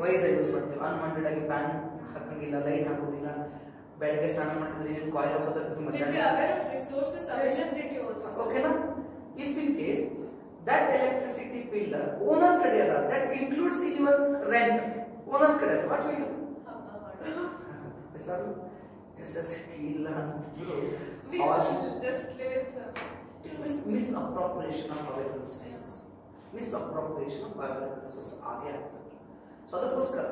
ವೈಸ್ ಆಗಿ ಯೂಸ್ ಮಾಡ್ತೀವಿ, ಅನ್ವಾಂಟೆಡ್ ಆಗಿ ಫ್ಯಾನ್ ಹಾಕಂಗಿಲ್ಲ, ಲೈಟ್ ಹಾಕೋದಿಲ್ಲ, ಬೆಳಗ್ಗೆ ಸ್ನಾನ ಮಾಡಿದ್ರೆ ಏನು ಕಾಯಿಲ್ ಹಾಕೋದಿರ್ತದೆ ಮಧ್ಯಾಹ್ನ. ಓಕೆನಾ? If in case that electricity bill owner kade ada, that includes in your rent, owner kade ada, what will you do? Sir, necessity illa antru we just live it, sir. It means misappropriation of available resources, misappropriation of available resources age ಆಗ್ತದೆ. So ಅದಕ್ಕೋಸ್ಕರ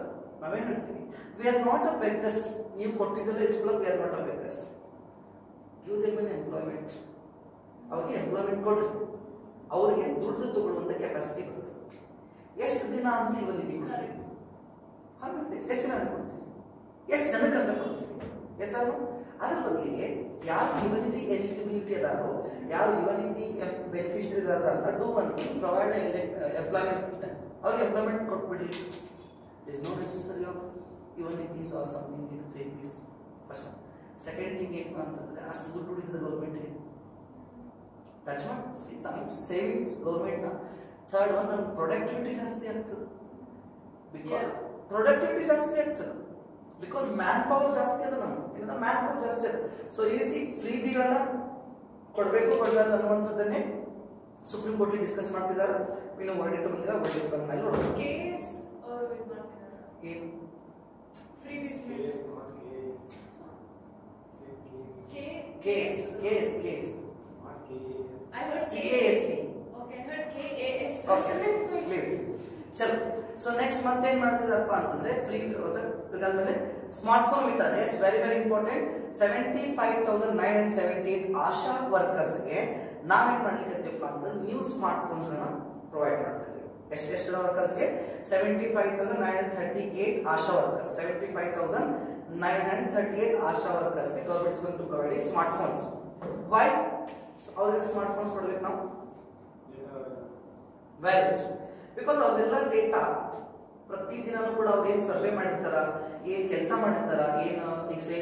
ನಾವೇನು ಹೇಳ್ತೀವಿ, we are not a beggars. ನೀವು ಕೊಟ್ಟಿದ್ದಲ್ಲ ಇಸ್ಕೊಳ್ಳೋಕೆ we are not a beggars. give them an employment, ಅವ್ರಿಗೆ employment ಕೊಡ್ರಿ, ಅವ್ರಿಗೆ ದುಡ್ಡು ತಗೊಳ್ಳುವಂತ capacity ಬರ್ತದೆ. ಎಷ್ಟು ದಿನ ಅಂತ ಇವನ್ ನಿಧಿ ಕೊಡ್ತೀವಿ, ಎಷ್ಟು ದಿನ ಅಂತ ಕೊಡ್ತೀವಿ, ಎಷ್ಟು ಜನಕ್ಕೆ ಅಂತ ಕೊಡ್ತೀವಿ, ಎಸಾರು ಅದ್ರ ಬದಲಿಗೆ ಯಾರು ಇವನ್ ನಿಧಿ ಎಲಿಜಿಬಿಲಿಟಿ ಅದಾರೋ, ಯಾರು ಇವನ್ ನಿಧಿ ಬೆನಿಫಿಷರಿ ಅದಾರಲ್ಲ, do one thing, provide employment, ಅವ್ರಿಗೆ ಎಂಪ್ಲಾಯ್ಮೆಂಟ್ ಕೊಟ್ಬಿಡ್ರಿ. ಇಸ್ ನೋ ನೆಸೆಸರಿ ಆಫ್ ಇವನ್ ನಿಧೀಸ್ or something in freebies. First second thing ಏನು ಅಂತಂದ್ರೆ, ಅಷ್ಟು ದುಡ್ಡು ಉಳಿಸಿದ ಗೌರ್ಮೆಂಟ್ಗೆ, that's not savings government na. Third one, nam productivity ಜಾಸ್ತಿ ಆಗ್ತದೆ, because productivity ಜಾಸ್ತಿ ಆಗ್ತದೆ, because manpower ಜಾಸ್ತಿ ಅದ, ನಮ್ಗೆ ಏನದ manpower ಜಾಸ್ತಿ ಅದ. ಸೊ ಈ ರೀತಿ ಫ್ರೀ ಬಿಗಳನ್ನ ಕೊಡಬೇಕು ಕೊಡಬಾರ್ದು ಅನ್ನುವಂಥದ್ದನ್ನೇ ಸುಪ್ರೀಂ ಕೋರ್ಟ್ ಡಿಸ್ಕಸ್ ಮಾಡ್ತಿದ್ದಾರೆ. ಇನ್ನು ವರ್ಡಿಕ್ಟ್ ಬಂದಿದೆ, ವರ್ಡಿಕ್ಟ್ ಬಂದ ಮೇಲೆ ನೋಡೋಣ. ಕೇಸ್ ಅವರು ಇದು ಮಾಡ್ತಿದ್ದಾರೆ, ಏನು ಫ್ರೀ ಬಿಸ್ case, not case, case I heard CASC. Okay, I heard KAS. Okay, leave it. ಚಲೋ. ಸೊ ನೆಕ್ಸ್ಟ್ ಮಂತ್ ಏನ್ ಮಾಡ್ತಿದಾರಪ್ಪ ಅಂತಂದ್ರೆ, ಫ್ರೀ ಮೇಲೆ ಸ್ಮಾರ್ಟ್ ಫೋನ್ ವಿತರಣೆ. Yes, very very important. 75,978 Asha ವರ್ಕರ್ಸ್ಗೆ ನಾವೇನ್ ಮಾಡ್ಲಿಕ್ಕತ್ತೀವಪ್ಪ ಅಂತಂದ್ರೆ ನ್ಯೂ ಸ್ಮಾರ್ಟ್ ಫೋನ್ಸ್ ಗಳನ್ನ ಪ್ರೊವೈಡ್ ಮಾಡ್ತಿದ್ದೀವಿ. ಎಷ್ಟು ವರ್ಕರ್ಸ್ಗೆ? 75,938 ಆಶಾ ವರ್ಕರ್ಸ್, 75,938 ಆಶಾ ವರ್ಕರ್ಸ್ಗೆ government is going to provide smart phones. Why? ಅವ್ರಿಗೆ ಸ್ಮಾರ್ಟ್ ಫೋನ್ಸ್ ಕೊಡ್ಬೇಕು ನಾವು, ವೆರಿ ಗುಡ್. ಬಿಕಾಸ್ ಅವ್ರದೆಲ್ಲ ಡೇಟಾ ಪ್ರತಿದಿನನೂ ಕೂಡ ಅವ್ರು ಏನು ಸರ್ವೆ ಮಾಡಿರ್ತಾರ, ಏನ್ ಕೆಲಸ ಮಾಡಿರ್ತಾರ, ಏನು ಈಗ ಸೇ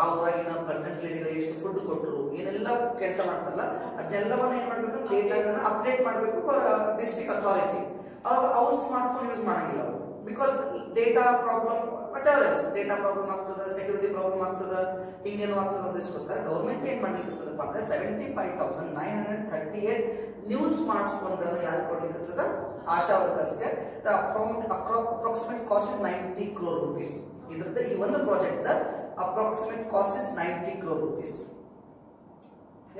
ಆ ಊರಾಗಿನ ಪ್ರೆಗ್ನೆಂಟ್ ಲೇಡಿಗೆ ಎಷ್ಟು ಫುಡ್ ಕೊಟ್ಟರು, ಏನೆಲ್ಲ ಕೆಲಸ ಮಾಡ್ತಾರಲ್ಲ ಅದೆಲ್ಲವನ್ನ ಏನ್ ಮಾಡ್ಬೇಕು, ಡೇಟಾಗಳನ್ನ ಅಪ್ಡೇಟ್ ಮಾಡಬೇಕು ಡಿಸ್ಟ್ರಿಕ್ಟ್ ಅಥಾರಿಟಿ. ಅವ್ರ ಸ್ಮಾರ್ಟ್ ಫೋನ್ ಯೂಸ್ ಮಾಡಂಗಿಲ್ಲ ಅವರು, because data problem, what ever else data problem ಆಗ್ತದೆ, ಸೆಕ್ಯೂರಿಟಿ ಪ್ರಾಬ್ಲಮ್ ಆಗ್ತದೆ, ಹಿಂಗೇನು ಆಗ್ತದೆ ಅನ್ನೋದಕ್ಕೋಸ್ಕರ ಗೌರ್ಮೆಂಟ್ ಏನ್ ಮಾಡ್ಲಿಕ್ಕತ್ತದಪ್ಪ ಅಂದ್ರೆ 75,938 ನ್ಯೂ ಸ್ಮಾರ್ಟ್ ಫೋನ್ಗಳನ್ನ ಯಾರು ಕೊಡ್ಲಿಕ್ಕತ್ತದ? ಆಶಾ ವರ್ಕರ್ಸ್ಗೆ. Approximate cost is 90 crore rupees. ಇದ್ರದ್ದು ಈ ಒಂದು project approximate cost is 90 crore rupees.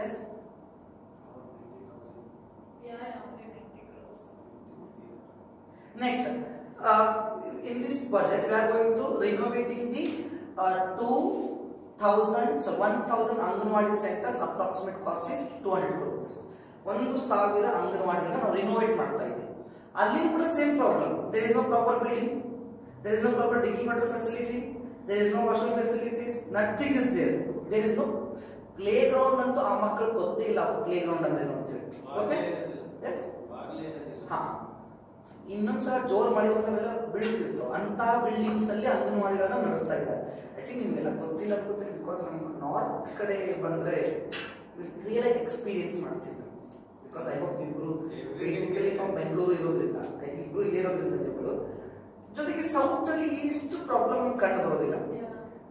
Yes, next in this budget we are going to renovating the 1,000 Anganwadi centers. Approximate cost is 200 crore rupees. 1,000 ಅಂಗನವಾಡಿಗಳನ್ನ ನಾವು renovate ಮಾಡ್ತಾ ಇದ್ದೀವಿ. ಅಲ್ಲಿ ಕೂಡ same problem, there is no proper building, there is no proper drinking water facility, there is no washroom facilities, nothing is there. There is no playground ಅಂತೂ ಆ ಮಕ್ಕಳು ಗೊತ್ತೇ ಇಲ್ಲ ಪ್ಲೇ ಗ್ರೌಂಡ್ ಅಂದ್ರೆ ಏನು ಅಂತೇಳಿ. ಓಕೆ, ಎಸ್, ಹಾ, ಇನ್ನೊಂದ್ಸಲ ಜೋರ್ ಮಳೆ ಬಂದವೆಲ್ಲ ಬೀಳ್ತಿರ್ತಾವ ಅಂತ ಬಿಲ್ಡಿಂಗ್ಸ್ ಅಲ್ಲಿ ಅಂಗನವಾಡಿಗಳನ್ನ ನಡೆಸ್ತಾ ಇದ್ದಾರೆ. ಐ ಥಿಂಕ್ ನಿಮ್ಗೆಲ್ಲ ಗೊತ್ತಿಲ್ಲ ಅನ್ಕೋತೀನಿ, ಬಿಕಾಸ್ ನಮ್ಮ ನಾರ್ತ್ ಕಡೆ ಬಂದ್ರೆ ರಿಯಲ್ ಆಗಿ ಎಕ್ಸ್ಪೀರಿಯನ್ಸ್ ಮಾಡ್ತಿದ್ದೆ. ಬಿಕಾಸ್ ಐ ಹೋಪ್ ಇಬ್ರು ಬೇಸಿಕಲಿ ಫ್ರಮ್ ಬೆಂಗಳೂರು ಇರೋದ್ರಿಂದ, ಐ ಥಿಂಕ್ ಇಬ್ರು ಇಲ್ಲಿ ಇರೋದ್ರಿಂದ ಇಬ್ರು ಜೊತೆಗೆ ಸೌತ್ ಅಲ್ಲಿ ಇಷ್ಟು ಪ್ರಾಬ್ಲಮ್ ಕಂಡು ಬರೋದಿಲ್ಲ.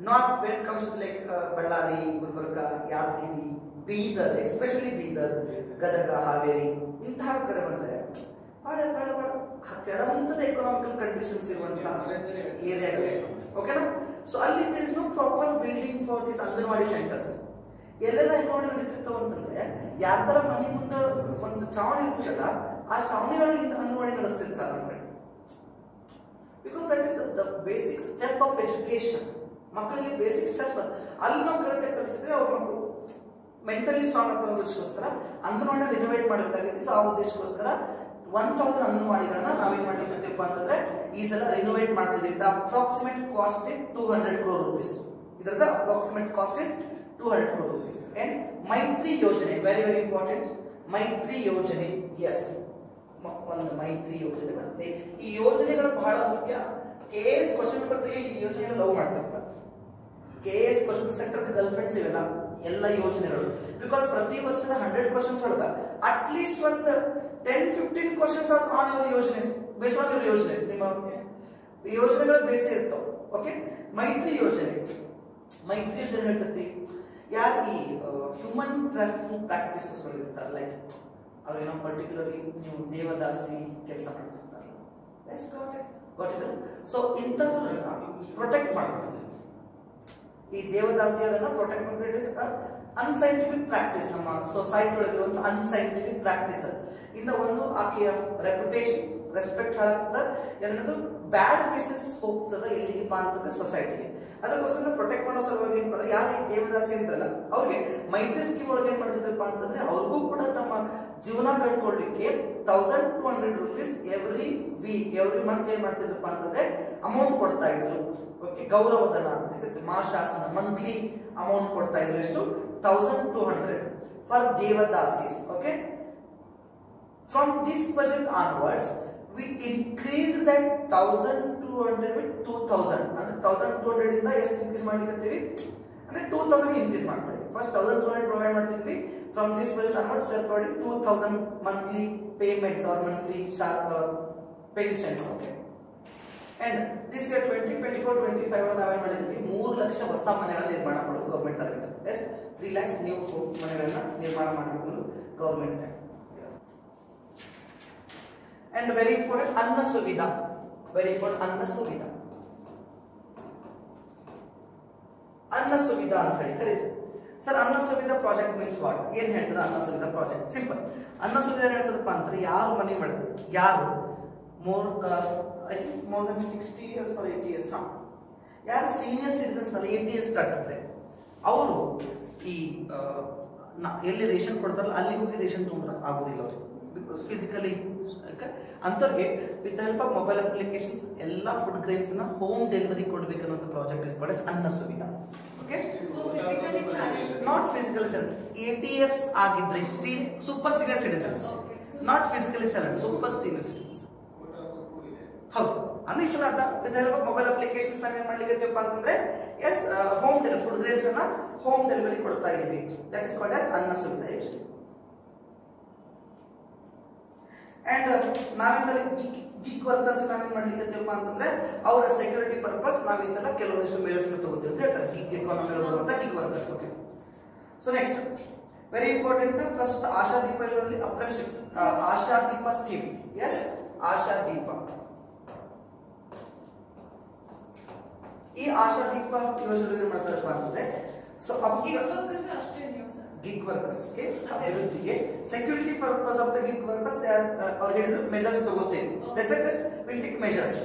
Not when it comes to like Ballari, Gulbarga, Yadgiri, Bidar, especially Bidar, Gadag, Haveri ಇಂತಹ ಕಡೆ ಬಂದ್ರೆ ಬಹಳ ಬಹಳ ಬಹಳ ಕೆಳಹಂತದ ಎಕನಾಮಿಕಲ್ ಕಂಡೀಷನ್ಸ್ ಇರುವಂತಹ ಏರಿಯಾಗಳು. ಓಕೆನಾ? ಸೊ ಅಲ್ಲಿ there is no proper building for this anganwadi centres. ಎಲ್ಲೆಲ್ಲ ಅಂಗನವಾಡಿ ನಡೀತಿರ್ತಾವ ಅಂತಂದ್ರೆ ಯಾರ ತರ ಮನೆ ಮುಂದೆ ಒಂದು ಚಾವಣಿ ಇರ್ತದಲ್ಲ ಆ ಚಾವಣಿಗಳಲ್ಲಿ ಅಂಗನವಾಡಿ ನಡೆಸ್ತಿರ್ತಾರೆ ನಮ್ಮ ಕಡೆ. Because that is the basic step of education. ಮಕ್ಕಳಿಗೆ ಬೇಸಿಕ್ ಸ್ಟೆಪ್ ಅಲ್ಲಿ ನಾವು ಕರೆಕ್ಟಾಗಿ ಕಲಿಸಿದ್ರೆ ಅವ್ರ ಮಕ್ಕಳು ಮೆಂಟಲಿ ಸ್ಟ್ರಾಂಗ್ ಆಗ್ತಾರೆ ಅನ್ನೋದಕ್ಕೋಸ್ಕರ ಅಂಗನವಾಡಿ ರಿನೋವೇಟ್ ಮಾಡಬೇಕಾಗಿದೆ. ಸೊ ಆ ಉದ್ದೇಶಕ್ಕೋಸ್ಕರ 1000 ಅಂಗನವಾಡಿಗಳನ್ನ ನಾವೇನ್ ಮಾಡ್ಲಿಕ್ಕಂತೀವಪ್ಪ ಅಂತಂದ್ರೆ ಈ ಸಲ ರಿನೋವೇಟ್ ಮಾಡ್ತಿದ್ದೀವಿ. The approximate cost is 200 crore rupees. ಇದರದ approximate cost is 200 crore rupees. And Maitri ಯೋಜನೆ ವೆರಿ ವೆರಿ ಇಂಪಾರ್ಟೆಂಟ್. ಮೈತ್ರಿ ಯೋಜನೆ, ಎಸ್, ಒಂದು ಮೈತ್ರಿ ಯೋಜನೆ ಬರುತ್ತೆ. ಈ ಯೋಜನೆಗಳು ಬಹಳ ಮುಖ್ಯ. KS ಕ್ವಶನ್ ಬರ್ತೀವಿ, ಈ ಯೋಜನೆ ಲವ್ ಮಾಡ್ತಿರ್ತಾರೆ. KS question centre girl friends ಇವೆಲ್ಲ ಎಲ್ಲ ಯೋಜನೆಗಳು. ಬಿಕಾಸ್ ಪ್ರತಿ ವರ್ಷದ 100 ಕ್ವಶನ್ಸ್ ಒಳಗ ಅಟ್ ಲೀಸ್ಟ್ ಒಂದು 10-15 ಕ್ವಶನ್ಸ್ ಆನ್ ಯುವರ್ ಯೋಜನೆಸ್, ಬೇಸ್ಡ್ ಆನ್ ಯುವರ್ ಯೋಜನೆಸ್. ನಿಮ್ಮ ಯೋಜನೆಗಳು ಬೇಸೇ ಇರ್ತಾವ. ಓಕೆ, ಮೈತ್ರಿ ಯೋಜನೆ ಹೇಳ್ತೈತಿ ಯಾರು ಈ ಹ್ಯೂಮನ್ ಟ್ರಾಫಿಕಿಂಗ್ ಪ್ರಾಕ್ಟೀಸಸ್ ಇರ್ತಾರೆ. ಲೈಕ್ ಅವ್ರೇನೋ ಪರ್ಟಿಕ್ಯುಲರ್ಲಿ ನೀವು ದೇವದಾಸಿ ಕೆಲಸ ಮಾಡ್ತಿರ್ತಾರಲ್ಲ, ಸೊ ಇಂಥವ್ರನ್ನ ಪ್ರೊಟೆಕ್ಟ್ ಮಾಡಬೇಕು. ಈ ದೇವದಾಸಿಯರನ್ನ ಪ್ರೊಟೆಕ್ಟ್ ಮಾಡಬೇಕು. It is unscientific practice. ನಮ್ಮ ಸೊಸೈಟಿ ಒಳಗಿರುವಂತ ಅನ್ಸೈಂಟಿಫಿಕ್ ಪ್ರಾಕ್ಟೀಸ್ ಇಂದ ಒಂದು ಆಕೆಯ ರೆಪ್ಯುಟೇಷನ್, ರೆಸ್ಪೆಕ್ಟ್ ಹಾಳಾಗ್ತದ. ಎರಡನೇದು ಬ್ಯಾಡ್ ಮೆಸೇಜ್ ಹೋಗ್ತದ ಎಲ್ಲಿಗೆಪ್ಪ ಅಂತಂದ್ರೆ ಸೊಸೈಟಿಗೆ. ಅದಕ್ಕೋಸ್ಕರ ಪ್ರೊಟೆಕ್ಟ್ ಮಾಡೋ ಸಲುವಾಗಿ ಏನ್ ಮಾಡಿದ್ರೆ ಯಾರು ಈ ದೇವದಾಸಿ ಇದ್ರಲ್ಲ ಅವ್ರಿಗೆ ಮೈತ್ರಿ ಸ್ಕೀಮ್ ಒಳಗೆ ಏನ್ ಮಾಡ್ತಿದ್ರಪ್ಪ ಅಂತಂದ್ರೆ ಅವ್ರಿಗೂ ಕೂಡ ತಮ್ಮ ಜೀವನ ಕಂಡುಕೊಳ್ಳಿಕ್ಕೆ 1200 rupees ಎವ್ರಿ ಮಂತ್ ಏನ್ ಮಾಡ್ತಿದ್ರಪ್ಪ ಅಂತಂದ್ರೆ ಅಮೌಂಟ್ ಕೊಡ್ತಾ ಇದ್ರು. ಓಕೆ, ಗೌರವಧನ ಅಂತ ಮಾಶಾಸನ ಮಂತ್ಲಿ ಅಮೌಂಟ್ ಕೊಡ್ತಾ ಇದ್ರು. ಎಷ್ಟು? 1200 ಫಾರ್ ದೇವದಾಸಿಸ್. Okay, from this budget onwards we increased that 1200 with 2000. ಅಂದ್ರೆ 1200 ಇಂದ ಎಷ್ಟು ಇನ್ಕ್ರೀಸ್ ಮಾಡ್ಲಿಕ್ಕಂತೀವಿ ಅಂದ್ರೆ 2000 ಇನ್ಕ್ರೀಸ್ ಮಾಡ್ತಾ ಇದೀವಿ. ಫಸ್ಟ್ 1200 ಪ್ರೊವೈಡ್ ಮಾಡ್ತಿದ್ವಿ. From this budget onwards we are providing 2000 monthly payments or monthly pensions. Okay, and this year 2024-25 ನಾವೇನ್ ಮಾಡಿದ್ವಿ 3 ಲಕ್ಷ ಹೊಸ ಮನೆಗಳ ನಿರ್ಮಾಣ ಮಾಡೋದು government target. Yes, 3 lakhs new ಮನೆಗಳನ್ನ ನಿರ್ಮಾಣ ಮಾಡಬೇಕು government. And very important, Anna Suvidha. Very important, Anna Suvidha. Anna Suvidha ಅಂತ ಹೇಳಿ ಕರೀತಾರೆ. Sir, Anna Suvidha project means what? ಏನ್ ಹೇಳ್ತದ Anna Suvidha project? Simple. Anna Suvidha ಏನ್ ಹೇಳ್ತದಪ್ಪ ಅಂದ್ರೆ ಯಾರು ಮನೆ ಮಾಡಿದ್ರು, ಯಾರು I think more than 60 years or 80 years, ಯಾರು ಸೀನಿಯರ್ ಸಿಟಿಸನ್ಸ್ ನಲ್ಲಿ 80 years ದಾಟಿದ್ರೆ ಅವರು ಈ ಎಲ್ಲಿ ರೇಷನ್ ಕೊಡ್ತಾರಲ್ಲ ಅಲ್ಲಿ ಹೋಗಿ ರೇಷನ್ ತೊಗೊಂಡ್ರಕ್ ಆಗೋದಿಲ್ಲ ಅವ್ರಿಗೆ. ಬಿಕಾಸ್ ಫಿಸಿಕಲಿ ಅಂತವ್ರಿಗೆ with help of mobile applications ಎಲ್ಲ ಫುಡ್ ಗ್ರೈನ್ಸ್ ನ ಹೋಮ್ ಡೆಲಿವರಿ ಕೊಡ್ಬೇಕನ್ನೋ project is called Anna Suvidha. Okay, not physically challenge. 80 years ಆಗಿದ್ರೆ super senior citizens, not physically challenge, super senior citizens. ಹೌದು, ಅಂದ್ರೆ ಈ ಸಲ with help of mobile applications ನಾವ್ ಏನ್ ಮಾಡ್ಲಿಕ್ಕೆ ಅಂತಂದ್ರೆ yes home delivery food grains ಅನ್ನ ಹೋಮ್ ಡೆಲಿವರಿ ಕೊಡ್ತಾ ಇದೀವಿ. ದಟ್ ಇಸ್ ಕಾಲ್ಡ್ ಆಸ್ ಅನ್ನ ಸುವಿಧಾ ಯೋಜನೆ. ಅಂಡ್ ನಾವಿಂದಲೇ ಗಿಗ್ ವರ್ಕರ್ಸ್ ನಾವೇನ್ ಮಾಡ್ಲಿಕ್ಕೆ ಅಂತಂದ್ರೆ ಅವರ ಸೆಕ್ಯೂರಿಟಿ ಪರ್ಪಸ್ ನಾವ್ ಈ ಸಲ ಕೆಲವೊಂದಿಷ್ಟು ಮೆಜರ್ಸ್ ತಗೋತೀವಿ ಅಂತ ಹೇಳ್ತಾರೆ ಗಿಗ್ ಎಕಾನಮಿ ಬರುವಂತ gig workers. Okay, so next very important, ಪ್ರಸ್ತುತ ಆಶಾದೀಪ ಯೋಜನೆಯಲ್ಲಿ apprenticeship Ashadeepa scheme. Yes, Ashadeepa. ಈ ಆಶಾದೀಪ ಯೋಜನೆ ಏನ್ ಮಾಡ್ತಾರಪ್ಪ ಅಂತಂದ್ರೆ ಸೊ ಗಿಗ್ ವರ್ಕರ್ಸ್ ಗೆ ಅಭಿವೃದ್ಧಿಗೆ security purpose of the gig workers they are ಅವ್ರು ಹೇಳಿದ್ರು ಮೆಜರ್ಸ್ ತಗೋತೇವೆ. That's just will take measures.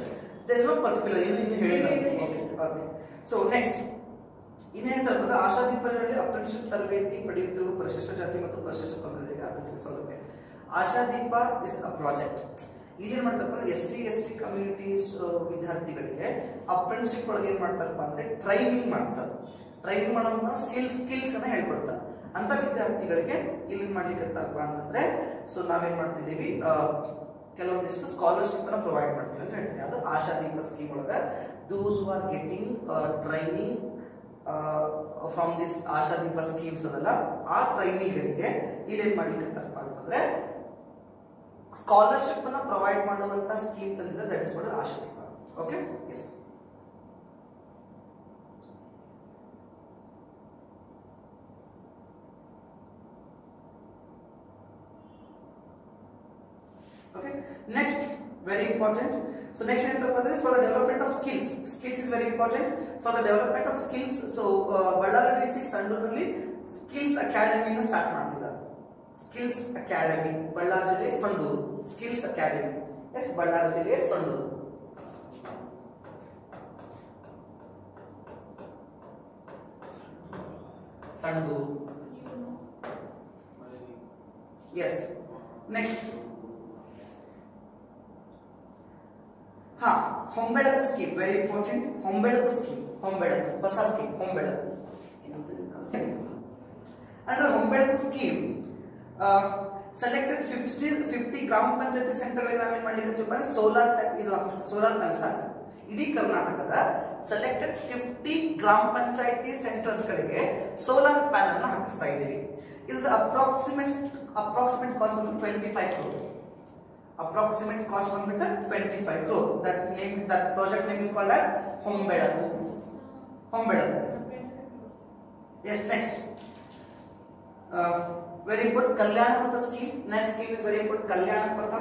There is no particular ಏನು ಹೇಳಿಲ್ಲ. Okay, okay. ಸೊ ನೆಕ್ಸ್ಟ್ ಇನ್ನು ಹೇಳ್ತಾರೆ ಅಂದ್ರೆ ಆಶಾದೀಪ ಯೋಜನೆಯಲ್ಲಿ ಅಪ್ರೆಂಟಿಸ್ಶಿಪ್ ತರಬೇತಿ ಪಡೆಯುತ್ತಿರುವ ಪರಿಶಿಷ್ಟ ಜಾತಿ ಮತ್ತು ಪರಿಶಿಷ್ಟ ಪಂಗಡಗಳಿಗೆ ಅಭಿವೃದ್ಧಿ ಸೌಲಭ್ಯ. Ashadeepa is a project. ಇಲ್ಲಿ ಏನ್ ಮಾಡ್ತಾರಪ್ಪ ಅಂದ್ರೆ SC/ST ಕಮ್ಯುನಿಟೀಸ್ ವಿದ್ಯಾರ್ಥಿಗಳಿಗೆ ಅಪ್ರೆಂಟಿಸ್ಶಿಪ್ ಒಳಗೆ ಏನ್ ಮಾಡ್ತಾರಪ್ಪ ಅಂದ್ರೆ ಟ್ರೈನಿಂಗ್ ಮಾಡ್ತಾರೆ. ಟ್ರೈನಿಂಗ್ ಮಾಡುವಂತ ಸ್ಕಿಲ್ಸ್ ಅನ್ನ ಹೇಳ್ಕೊಡ್ತಾರೆ. ಅಂತ ವಿದ್ಯಾರ್ಥಿಗಳಿಗೆ ಇಲ್ಲಿ ಮಾಡ್ಲಿಕ್ಕಂತಾರಪ್ಪ ಅಂತಂದ್ರೆ ಸೊ ನಾವೇನ್ ಮಾಡ್ತಿದೀವಿ ಕೆಲವೊಂದಿಷ್ಟು ಸ್ಕಾಲರ್ಶಿಪ್ ಅನ್ನ ಪ್ರೊವೈಡ್ ಮಾಡ್ತೀವಿ ಅಂತ ಹೇಳ್ತೀವಿ. ಅದು ಆಶಾದೀಪ ಸ್ಕೀಮ್ ಒಳಗ those who are getting training from this Ashadeepa schemes ಅದಲ್ಲ ಆ ಟ್ರೈನಿಗಳಿಗೆ ಇಲ್ಲಿ ಏನ್ ಮಾಡ್ಲಿಕ್ಕಂತಾರಪ್ಪ ಅಂತಂದ್ರೆ ಸ್ಕಾಲರ್ಶಿಪ್ ಅನ್ನ ಪ್ರೊವೈಡ್ ಮಾಡುವಂತ ಸ್ಕೀಮ್ ತಂದಿದೆ. That is what Ashadeepa. Okay, yes. Okay, next very important. So next for the development of skills is very important. For the development of skills, so Ballari district Sandurನಲ್ಲಿ skills academy ನ start ಮಾಡ್ತಿದ್ದಾರೆ. Skills academy, Ballari ಜಿಲ್ಲೆ Sandur. Skills academy, yes, Ballari ಜಿಲ್ಲೆ Sandur. Sandur, yes. Next, ಹಾ, Hombelaku scheme, very important. Hombelaku scheme, Hombelaku ಹೊಸ scheme, ಹೊಂಬೆಳಕು. ಅಂದ್ರೆ ಹೊಂಬೆಳಕು scheme selected 50 ಗ್ರಾಮ ಪಂಚಾಯತಿ ಸೆಂಟರ್ಗಳಿಗೆ ನಾವೇನ್ ಮಾಡ್ಲಿಕ್ಕೆ ಸೋಲಾರ್ ಪ್ಯಾನಲ್ಸ್ ಹಾಕ್ಸಿದ್ವಿ. ಇಡೀ ಕರ್ನಾಟಕದ ಸೆಲೆಕ್ಟೆಡ್ 50 ಗ್ರಾಮ ಪಂಚಾಯತಿ ಸೆಂಟರ್ಸ್ ಗಳಿಗೆ ಸೋಲಾರ್ ಪ್ಯಾನಲ್ ನ ಹಾಕಿಸ್ತಾ ಇದೀವಿ. ಇದ್ರ ಅಪ್ರಾಕ್ಸಿಮೇಟ್ ಕಾಸ್ಟ್ ಬಂದ್ಬಿಟ್ಟು 25 crore. Approximate cost ಬಂದ್ಬಿಟ್ಟು 25 crore. That project name is called as ಹೊಂಬೆಳಕು. ಹೊಂಬೆಳಕು. Yes, next. Very important, Kalyana Patha scheme. Next scheme is very important, Kalyana Patha.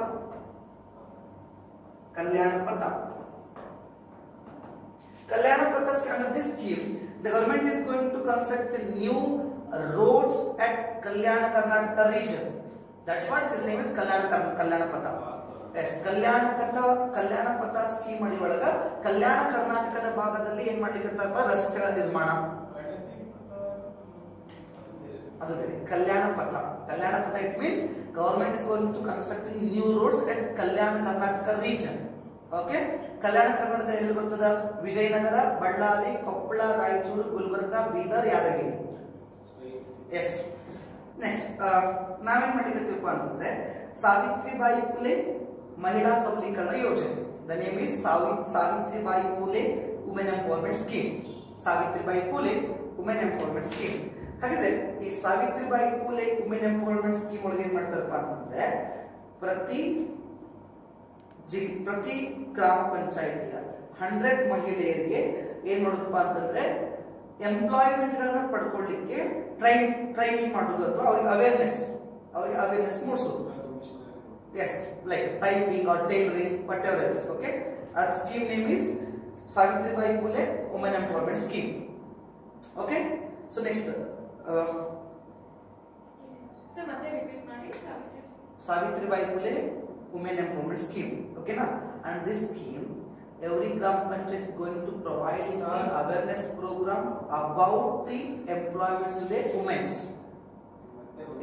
Kalyana Patha. Kalyana Patha scheme. Under this scheme, the government is going to construct the new roads at Kalyana Karnataka region. That's why this name is Kalyana Patha. Yes, Kalyana Patha scheme ಅಡಿ ಒಳಗ ಕಲ್ಯಾಣ ಕರ್ನಾಟಕದ ಭಾಗದಲ್ಲಿ ಏನ್ ಮಾಡ್ಲಿಕ್ಕತ್ತಾರಪ್ಪ, ರಸ್ತೆಗಳ ನಿರ್ಮಾಣ. ಅದು ಬೇರೆ. ಕಲ್ಯಾಣ ಪಥ, it means government is going to construct new roads at Kalyana Karnataka region. Okay, Kalyana Karnataka ಎಲ್ಲಿ ಬರ್ತದ? ವಿಜಯನಗರ, ಬಳ್ಳಾರಿ, ಕೊಪ್ಪಳ, ರಾಯಚೂರು, ಗುಲ್ಬರ್ಗ, ಬೀದರ್, ಯಾದಗಿರಿ. ಎಸ್. ನೆಕ್ಸ್ಟ್, ನಾವೇನ್ ಮಾಡ್ಲಿಕ್ಕತ್ತೀವಪ್ಪ ಅಂತಂದ್ರೆ ಸಾವಿತ್ರಿಬಾಯಿ ಫುಲೆ ಮಹಿಳಾ ಸಬಲೀಕರಣ ಯೋಜನೆ. The name is Savitribai Phule women empowerment scheme. Savitribai Phule women empowerment scheme. ಹಾಗಾದ್ರೆ ಈ Savitribai Phule women empowerment scheme ಒಳಗೆ ಏನ್ ಮಾಡ್ತಾರಪ್ಪ ಅಂತಂದ್ರೆ ಪ್ರತಿ ಗ್ರಾಮ ಪಂಚಾಯಿತಿಯ 100 ಮಹಿಳೆಯರಿಗೆ ಏನ್ ಮಾಡೋದಪ್ಪ ಅಂತಂದ್ರೆ ಎಂಪ್ಲಾಯ್ಮೆಂಟ್ ಗಳನ್ನ ಪಡ್ಕೊಳ್ಳಿಕ್ಕೆ ಟ್ರೈನಿಂಗ್ ಮಾಡೋದು ಅಥವಾ ಅವ್ರಿಗೆ awareness ಮೂಡಿಸೋದು. Yes, like typing or tailoring, whatever else. Okay, that scheme name is Savitribai Phule Women Empowerment Scheme. Okay, so next, so ಮತ್ತೆ repeat ಮಾಡಿ. Savitribai Phule Women Empowerment Scheme. Okay na, and this scheme every gram panchayat is going to provide the awareness program about the employment to the women.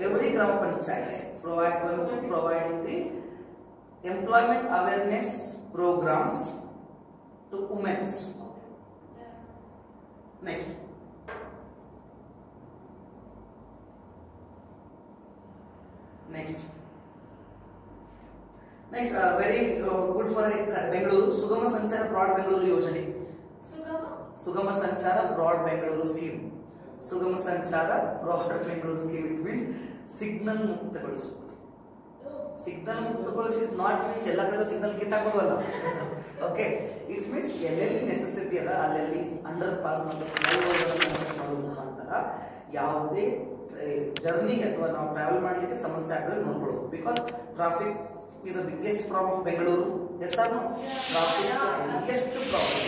Every gram panchayat going to providing the employment awareness programs to women. Next, very good for Bengaluru, Sugama Sanchara Broad Bengaluru Yojane. Sugama Sanchara Broad Bengaluru scheme. Sugama Sanchara Broad Bengaluru scheme. It means signal ಮುಕ್ತಗೊಳಿಸುವುದು. Signal ಮುಕ್ತಗೊಳಿಸಿ is not means ಎಲ್ಲ ಕಡೆ signal ಕಿತ್ತಾಕೋದಲ್ಲ. Okay, it means ಎಲ್ಲೆಲ್ಲಿ necessity ಅದ ಅಲ್ಲೆಲ್ಲಿ under pass ಮತ್ತು ಮಾಡೋದ್ರ ಮುಖಾಂತರ ಯಾವುದೇ ಜರ್ನಿ ಅಥವಾ ನಾವು ಟ್ರಾವೆಲ್ ಮಾಡಲಿಕ್ಕೆ ಸಮಸ್ಯೆ ಆಗದ್ರೆ ನೋಡ್ಕೊಳ್ಳೋದು. Because traffic is the biggest problem of Bengaluru. Yes or no? Traffic biggest problem.